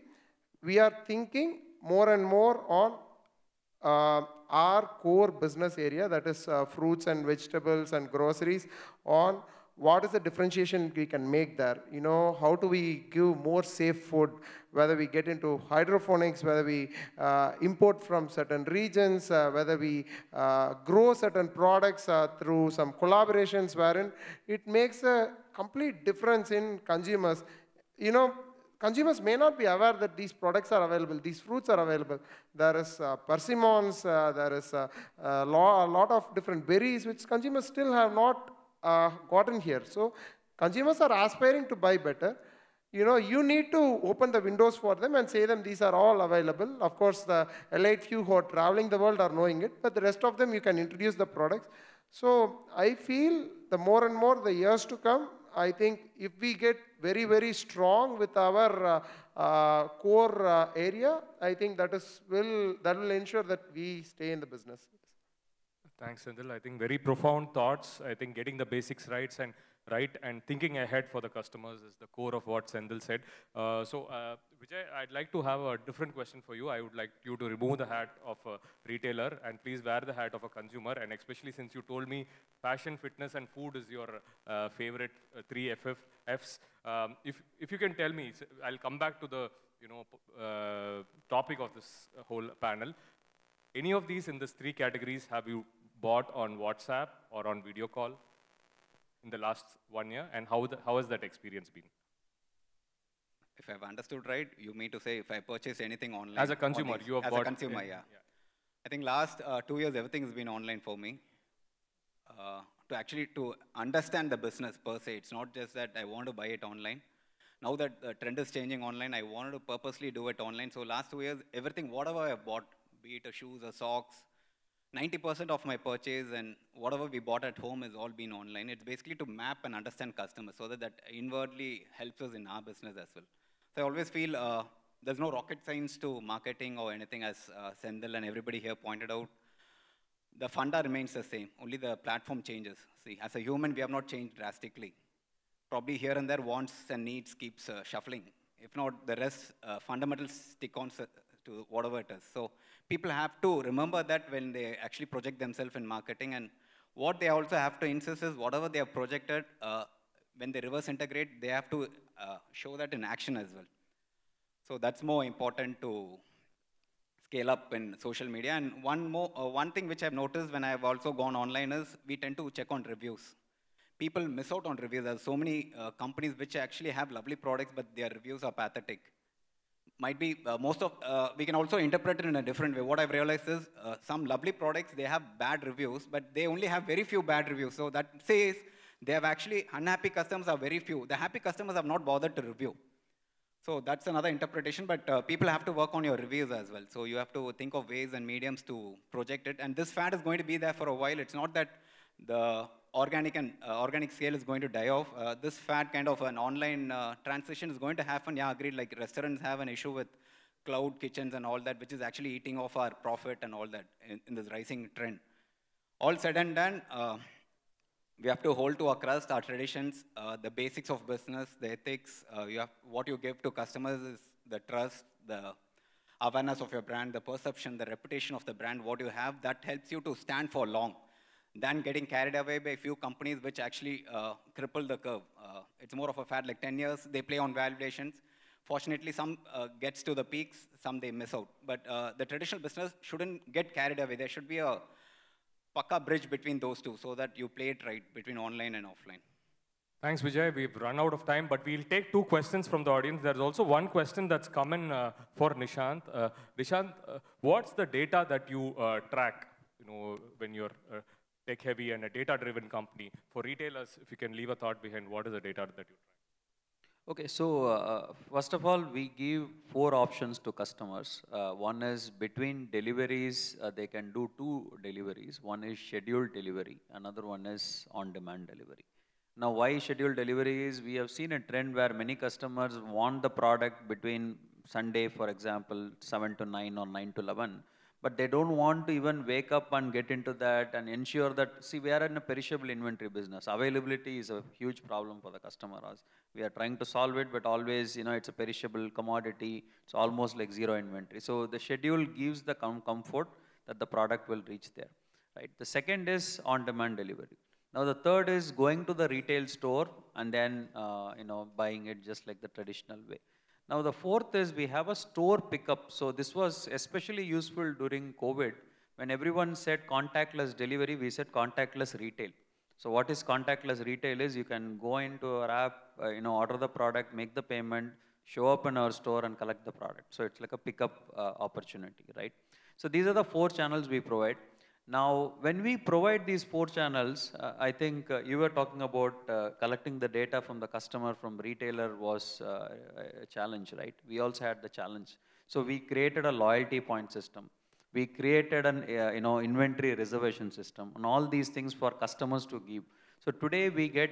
F: we are thinking more and more on our core business area, that is fruits and vegetables and groceries, on what is the differentiation we can make there? You know, how do we give more safe food, whether we get into hydroponics, whether we import from certain regions, whether we grow certain products through some collaborations wherein it makes a complete difference in consumers. You know, consumers may not be aware that these products are available, these fruits are available. There is persimmons, there is a lot of different berries which consumers still have not gotten here. So consumers are aspiring to buy better. You know, you need to open the windows for them and say them these are all available. Of course, the elite few who are traveling the world are knowing it, but the rest of them you can introduce the products. So I feel the more and more the years to come, I think if we get very, very strong with our core area, I think that will ensure that we stay in the business.
A: Thanks, Sendil. I think very profound thoughts. I think getting the basics right and thinking ahead for the customers is the core of what Sendil said. Vijay, I'd like to have a different question for you. I would like you to remove the hat of a retailer and please wear the hat of a consumer. And especially since you told me fashion, fitness, and food is your favorite three Fs. If you can tell me, I'll come back to the topic of this whole panel. Any of these in these three categories have you bought on WhatsApp or on video call in the last 1 year, and how has that experience been?
G: If I've understood right, you mean to say if I purchase anything online?
A: As a consumer, you have
G: as
A: bought...
G: As a consumer, yeah. I think last 2 years, everything has been online for me. To understand the business per se, it's not just that I want to buy it online. Now that the trend is changing online, I wanted to purposely do it online. So last 2 years, everything, whatever I bought, be it a shoes or socks, 90% of my purchase and whatever we bought at home has all been online. It's basically to map and understand customers so that inwardly helps us in our business as well. So I always feel there's no rocket science to marketing or anything, as Sendil and everybody here pointed out. The funda remains the same, only the platform changes. See, as a human, we have not changed drastically. Probably here and there, wants and needs keeps shuffling. If not, the rest, fundamentals stick on to whatever it is. So people have to remember that when they actually project themselves in marketing, and what they also have to insist is whatever they have projected, when they reverse integrate, they have to show that in action as well. So that's more important to scale up in social media. And one thing which I've noticed when I've also gone online is we tend to check on reviews. People miss out on reviews. There's so many companies which actually have lovely products, but their reviews are pathetic. Might be we can also interpret it in a different way. What I've realized is some lovely products, they have bad reviews, but they only have very few bad reviews. So that says they have actually, unhappy customers are very few. The happy customers have not bothered to review. So that's another interpretation, but people have to work on your reviews as well. So you have to think of ways and mediums to project it. And this fad is going to be there for a while. It's not that the organic scale is going to die off. This fad kind of an online transition is going to happen. Yeah, agreed, like restaurants have an issue with cloud kitchens and all that, which is actually eating off our profit and all that in this rising trend. All said and done, we have to hold to our crust, our traditions, the basics of business, the ethics. What you give to customers is the trust, the awareness of your brand, the perception, the reputation of the brand, what you have, that helps you to stand for long. Than getting carried away by a few companies which actually cripple the curve. It's more of a fad, like 10 years, they play on valuations. Fortunately, some gets to the peaks, some they miss out. But the traditional business shouldn't get carried away. There should be a pakka bridge between those two so that you play it right between online and offline.
A: Thanks, Vijay. We've run out of time, but we'll take 2 questions from the audience. There's also one question that's come in for Nishant. Nishant, what's the data that you track, when you're tech-heavy and a data-driven company? For retailers, if you can leave a thought behind, what is the data that you track?
C: Okay, so first of all, we give 4 options to customers. One is between deliveries, they can do 2 deliveries. One is scheduled delivery, another one is on-demand delivery. Now, why scheduled delivery is, we have seen a trend where many customers want the product between Sunday, for example, 7 to 9 or 9 to 11. But they don't want to even wake up and get into that and ensure that, see, we are in a perishable inventory business. Availability is a huge problem for the customer. We are trying to solve it, but always, it's a perishable commodity. It's almost like zero inventory. So the schedule gives the comfort that the product will reach there, right? The second is on-demand delivery. Now the third is going to the retail store and then buying it just like the traditional way. Now the fourth is we have a store pickup. So this was especially useful during COVID when everyone said contactless delivery, we said contactless retail. So what is contactless retail is you can go into our app, order the product, make the payment, show up in our store and collect the product. So it's like a pickup opportunity, right? So these are the 4 channels we provide. Now, when we provide these 4 channels, I think you were talking about collecting the data from the customer, from retailer was a challenge, right? We also had the challenge. So we created a loyalty point system. We created an inventory reservation system and all these things for customers to give. So today we get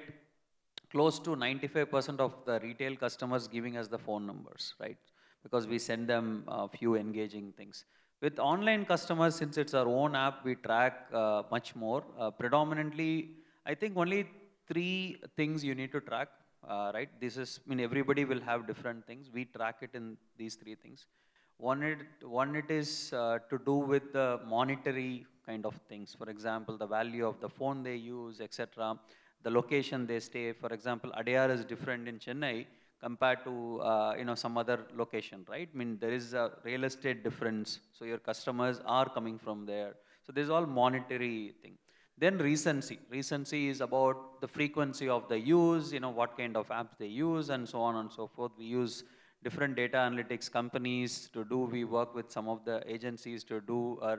C: close to 95% of the retail customers giving us the phone numbers, right? Because we send them a few engaging things. With online customers, since it's our own app, we track much more. Predominantly, I think only 3 things you need to track, right? Everybody will have different things. We track it in these 3 things. One it is to do with the monetary kind of things. For example, the value of the phone they use, etc. The location they stay. For example, Adyar is different in Chennai compared to some other location, right? There is a real estate difference. So your customers are coming from there. So this is all monetary thing. Then recency. Recency is about the frequency of the use, what kind of apps they use, and so on and so forth. We use different data analytics companies to do. We work with some of the agencies to do a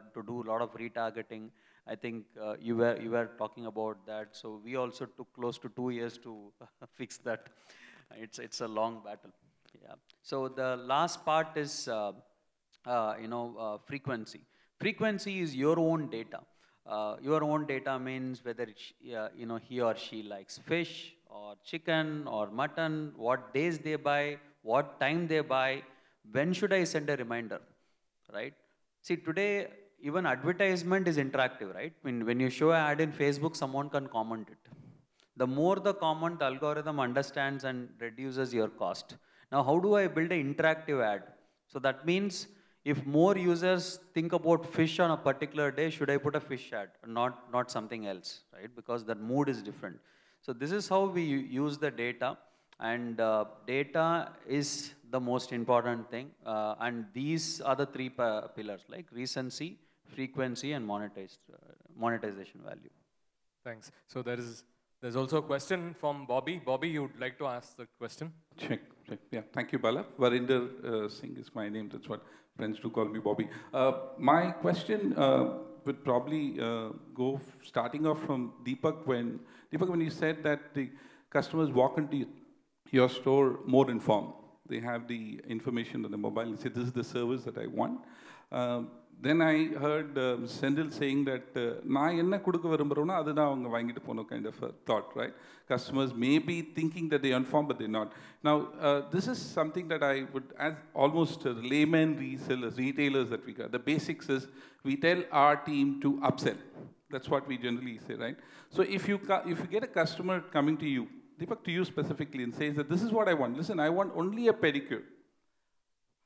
C: lot of retargeting. I think you were talking about that. So we also took close to 2 years to fix that. It's a long battle. Yeah. So the last part is frequency. Frequency is your own data. Your own data means whether he or she likes fish or chicken or mutton, what days they buy, what time they buy, when should I send a reminder, right? See, today, even advertisement is interactive, right? When you show an ad in Facebook, someone can comment it. The more the comment, the algorithm understands and reduces your cost. Now, how do I build an interactive ad? So that means if more users think about fish on a particular day, should I put a fish ad, not something else, right? Because that mood is different. So this is how we use the data. And data is the most important thing. And these are the 3 pillars, like recency, frequency, and monetization value.
A: Thanks. So there's also a question from Bobby. Bobby, you'd like to ask the question?
H: Check. Yeah, thank you, Bala. Varinder Singh is my name. That's what friends do call me, Bobby. My question would probably go starting off from Deepak. When you said that the customers walk into your store more informed. They have the information on the mobile and say, this is the service that I want. Then I heard Sendil saying that நான் என்ன கொடுக்க விரும்புகிறேனோ அதுதான் அவங்க வாங்கிட்டு போகணும் kind of a thought, right? Customers may be thinking that they are informed, but they're not. Now, this is something that I would, as almost layman resellers, retailers that we got, the basics is we tell our team to upsell. That's what we generally say, right? So if you get a customer coming to you, Deepak, to you specifically, and says that this is what I want. Listen, I want only a pedicure.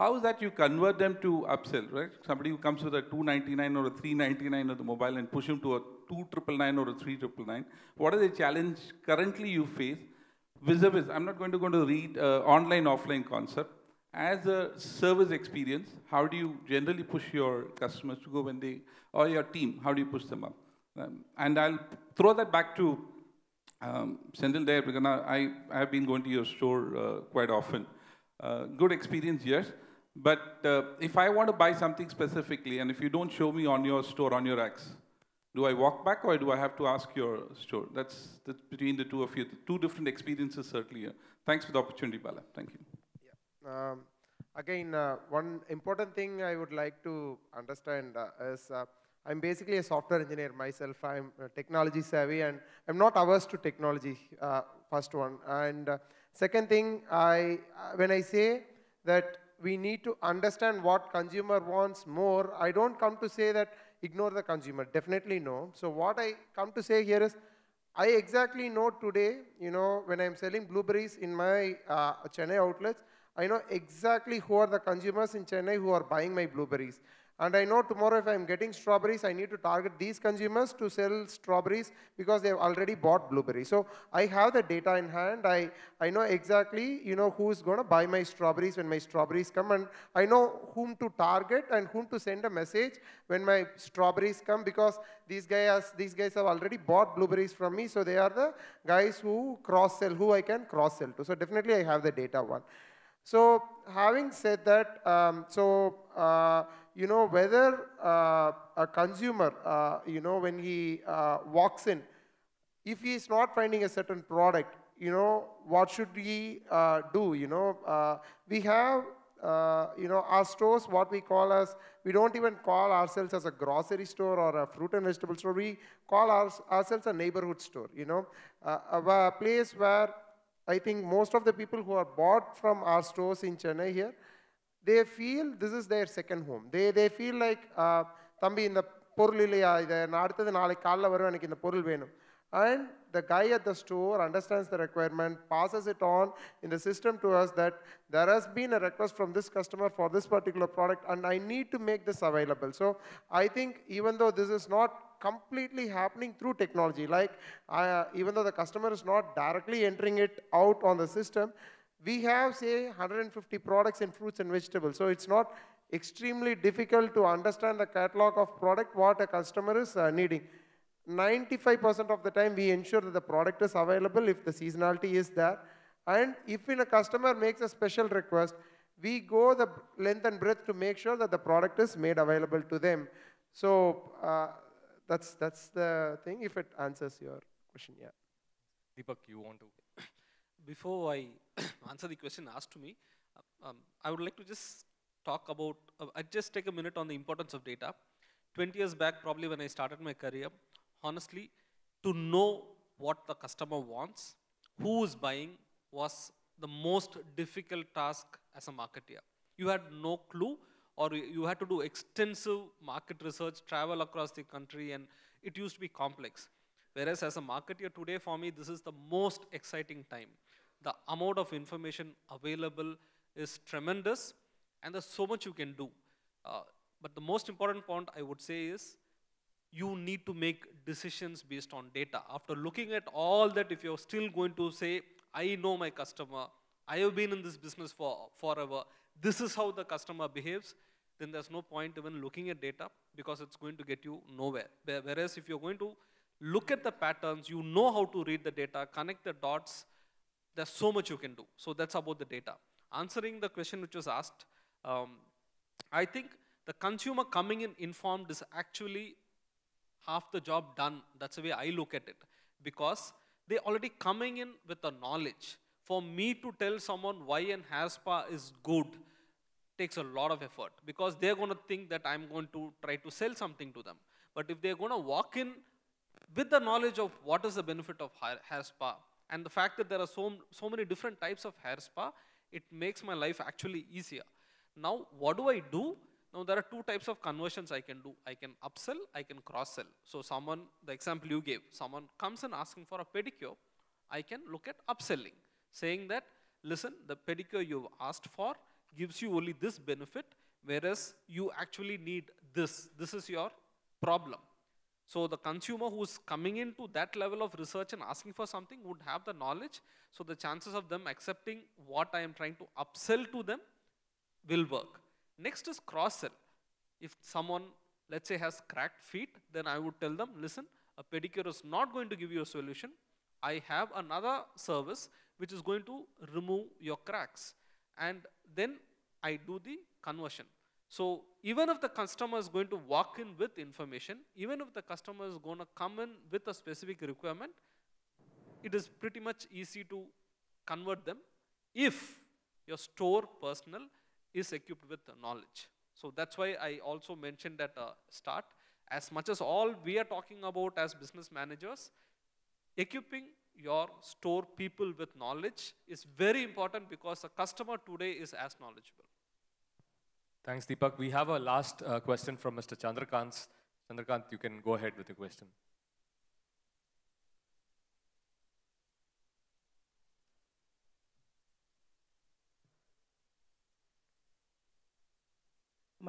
H: How is that you convert them to upsell, right? Somebody who comes with a $299 or a $399 on the mobile and push him to a $299 or a $399. What is the challenge currently you face? Vis-a-vis, I'm not going to read online, offline concept. As a service experience, how do you generally push your customers to go when they, or your team, how do you push them up? And I'll throw that back to Sendil there, because I have been going to your store quite often. Good experience, yes. But if I want to buy something specifically, and if you don't show me on your store, on your racks, do I walk back or do I have to ask your store? That's between the two of you. 2 different experiences, certainly. Thanks for the opportunity, Bala. Thank you.
F: Yeah. Again, one important thing I would like to understand is I'm basically a software engineer myself. I'm technology savvy and I'm not averse to technology, first one. And second thing, when I say that we need to understand what consumer wants more, I don't come to say that ignore the consumer, definitely no. So what I come to say here is, I exactly know today, when I'm selling blueberries in my Chennai outlets, I know exactly who are the consumers in Chennai who are buying my blueberries. And I know tomorrow if I'm getting strawberries, I need to target these consumers to sell strawberries because they've already bought blueberries. So I have the data in hand. I know exactly, who's going to buy my strawberries when my strawberries come, and I know whom to target and whom to send a message when my strawberries come, because these guys have already bought blueberries from me, so they are the guys who cross-sell, who I can cross-sell to. So definitely I have the data one. So having said that, whether a consumer, when he walks in, if he is not finding a certain product, what should he do? We have, our stores, what we call as, we don't even call ourselves as a grocery store or a fruit and vegetable store. We call ourselves a neighborhood store, a place where I think most of the people who are bought from our stores in Chennai here, they feel this is their second home. They feel like, Thambi, இந்த பொருள் இல்லையா, இதை நான் அடுத்தது நாளைக்கு காலைல வரும், எனக்கு இந்த பொருள் வேணும். And the guy at the store understands the requirement, passes it on in the system to us that there has been a request from this customer for this particular product and I need to make this available. So I think even though this is not completely happening through technology, like even though the customer is not directly entering it out on the system, we have, say, 150 products in fruits and vegetables. So it's not extremely difficult to understand the catalog of product, what a customer is needing. 95% of the time, we ensure that the product is available if the seasonality is there. And if a customer makes a special request, we go the length and breadth to make sure that the product is made available to them. So that's the thing, if it answers your question, yeah.
A: Deepak, you want to?
B: Before I answer the question asked to me, I would like to just talk about, I'd just take a minute on the importance of data. 20 years back, probably when I started my career, honestly, to know what the customer wants, who is buying, was the most difficult task as a marketer. You had no clue, or you had to do extensive market research, travel across the country, and it used to be complex. Whereas as a marketer today, for me, this is the most exciting time. The amount of information available is tremendous, and there's so much you can do. But the most important point I would say is, you need to make decisions based on data. After looking at all that, if you're still going to say, I know my customer, I have been in this business for forever, this is how the customer behaves, then there's no point even looking at data, because it's going to get you nowhere. Whereas if you're going to look at the patterns, you know how to read the data, connect the dots, there's so much you can do. So that's about the data. Answering the question which was asked, I think the consumer coming in informed is actually half the job done. That's the way I look at it. Because they're already coming in with the knowledge. For me to tell someone why an hair spa is good takes a lot of effort. Because they're going to think that I'm going to try to sell something to them. But if they're going to walk in with the knowledge of what is the benefit of hair spa, and the fact that there are so many different types of hair spa, it makes my life actually easier. Now, what do I do? Now, there are two types of conversions I can do. I can upsell, I can cross-sell. So someone, the example you gave, someone comes in asking for a pedicure, I can look at upselling, saying that, listen, the pedicure you've asked for gives you only this benefit, whereas you actually need this. This is your problem. So the consumer who's coming into that level of research and asking for something would have the knowledge. So the chances of them accepting what I am trying to upsell to them will work. Next is cross-sell. If someone, let's say, has cracked feet, then I would tell them, listen, a pedicure is not going to give you a solution. I have another service which is going to remove your cracks. And then I do the conversion. So even if the customer is going to walk in with information, even if the customer is going to come in with a specific requirement, it is pretty much easy to convert them if your store personnel is equipped with knowledge. So that's why I also mentioned at the start, as much as all we are talking about as business managers, equipping your store people with knowledge is very important, because a customer today is as knowledgeable.
A: Thanks, Deepak. We have a last question from Mr. Chandrakant. Chandrakant, you can go ahead with your question.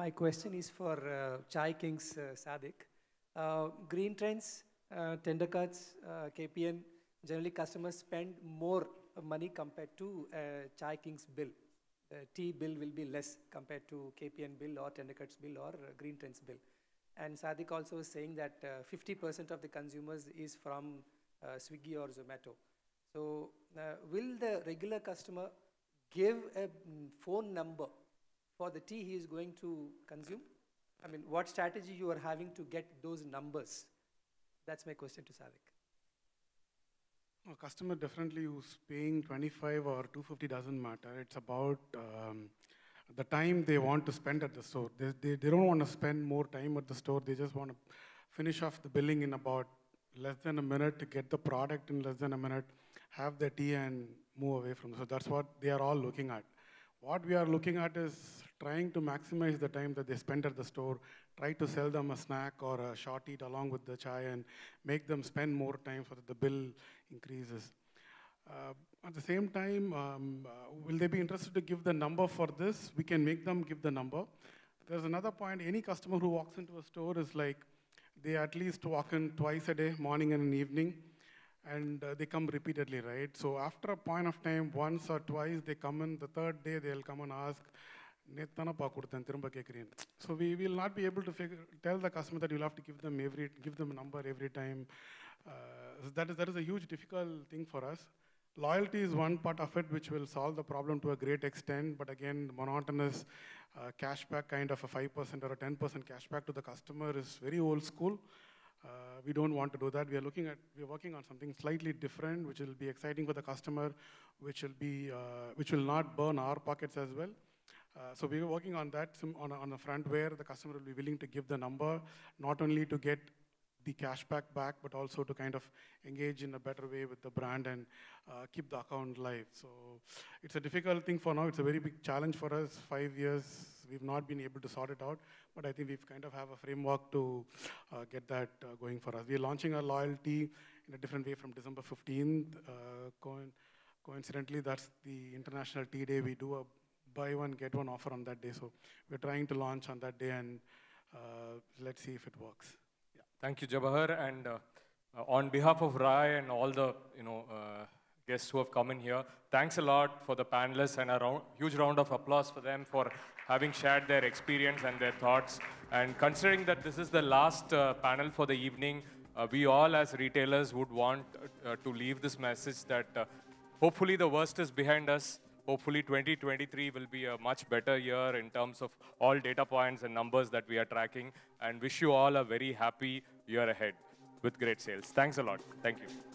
I: My question is for Chai Kings Sadik. Green trends, tender cuts, KPN, generally customers spend more money compared to Chai Kings bill. The tea bill will be less compared to KPN bill or tender cuts bill or green trends bill. And Sadik also was saying that 50% of the consumers is from Swiggy or Zomato. So will the regular customer give a phone number for the tea he is going to consume? I mean, what strategy you are having to get those numbers? That's my question to Sadik.
D: A customer definitely who's paying 25 or 250 doesn't matter. It's about the time they want to spend at the store. They don't want to spend more time at the store. They just want to finish off the billing in about less than a minute, to get the product in less than a minute, have the tea and move away from it. So that's what they are all looking at. What we are looking at is trying to maximize the time that they spend at the store, try to sell them a snack or a short eat along with the chai and make them spend more time so that the bill increases. At the same time, will they be interested to give the number for this? We can make them give the number. There's another point. Any customer who walks into a store is like, they at least walk in twice a day, morning and an evening, and they come repeatedly, right? So after a point of time, once or twice, they come in. The third day, they'll come and ask, so we will not be able to tell the customer that you'll have to give them a number every time. That is a huge difficult thing for us. Loyalty is one part of it which will solve the problem to a great extent, but again, monotonous cashback, kind of a 5% or a 10% cashback to the customer is very old school. We don't want to do that. We are working on something slightly different, which will be exciting for the customer, which will not burn our pockets as well. So we are working on that on the front where the customer will be willing to give the number, not only to get the cashback back, but also to kind of engage in a better way with the brand and keep the account live. So it's a difficult thing for now. It's a very big challenge for us. 5 years, we've not been able to sort it out, but I think we've kind of have a framework to get that going for us. We're launching our loyalty in a different way from December 15th. Coincidentally, that's the International Tea Day. We do a buy one, get one offer on that day. So we're trying to launch on that day, and let's see if it works.
A: Thank you, Jawahar. And on behalf of Rai and all the guests who have come in here, thanks a lot for the panelists, and a huge round of applause for them for having shared their experience and their thoughts. And considering that this is the last panel for the evening, we all as retailers would want to leave this message that hopefully the worst is behind us. Hopefully 2023 will be a much better year in terms of all data points and numbers that we are tracking, and wish you all a very happy year ahead with great sales. Thanks a lot. Thank you.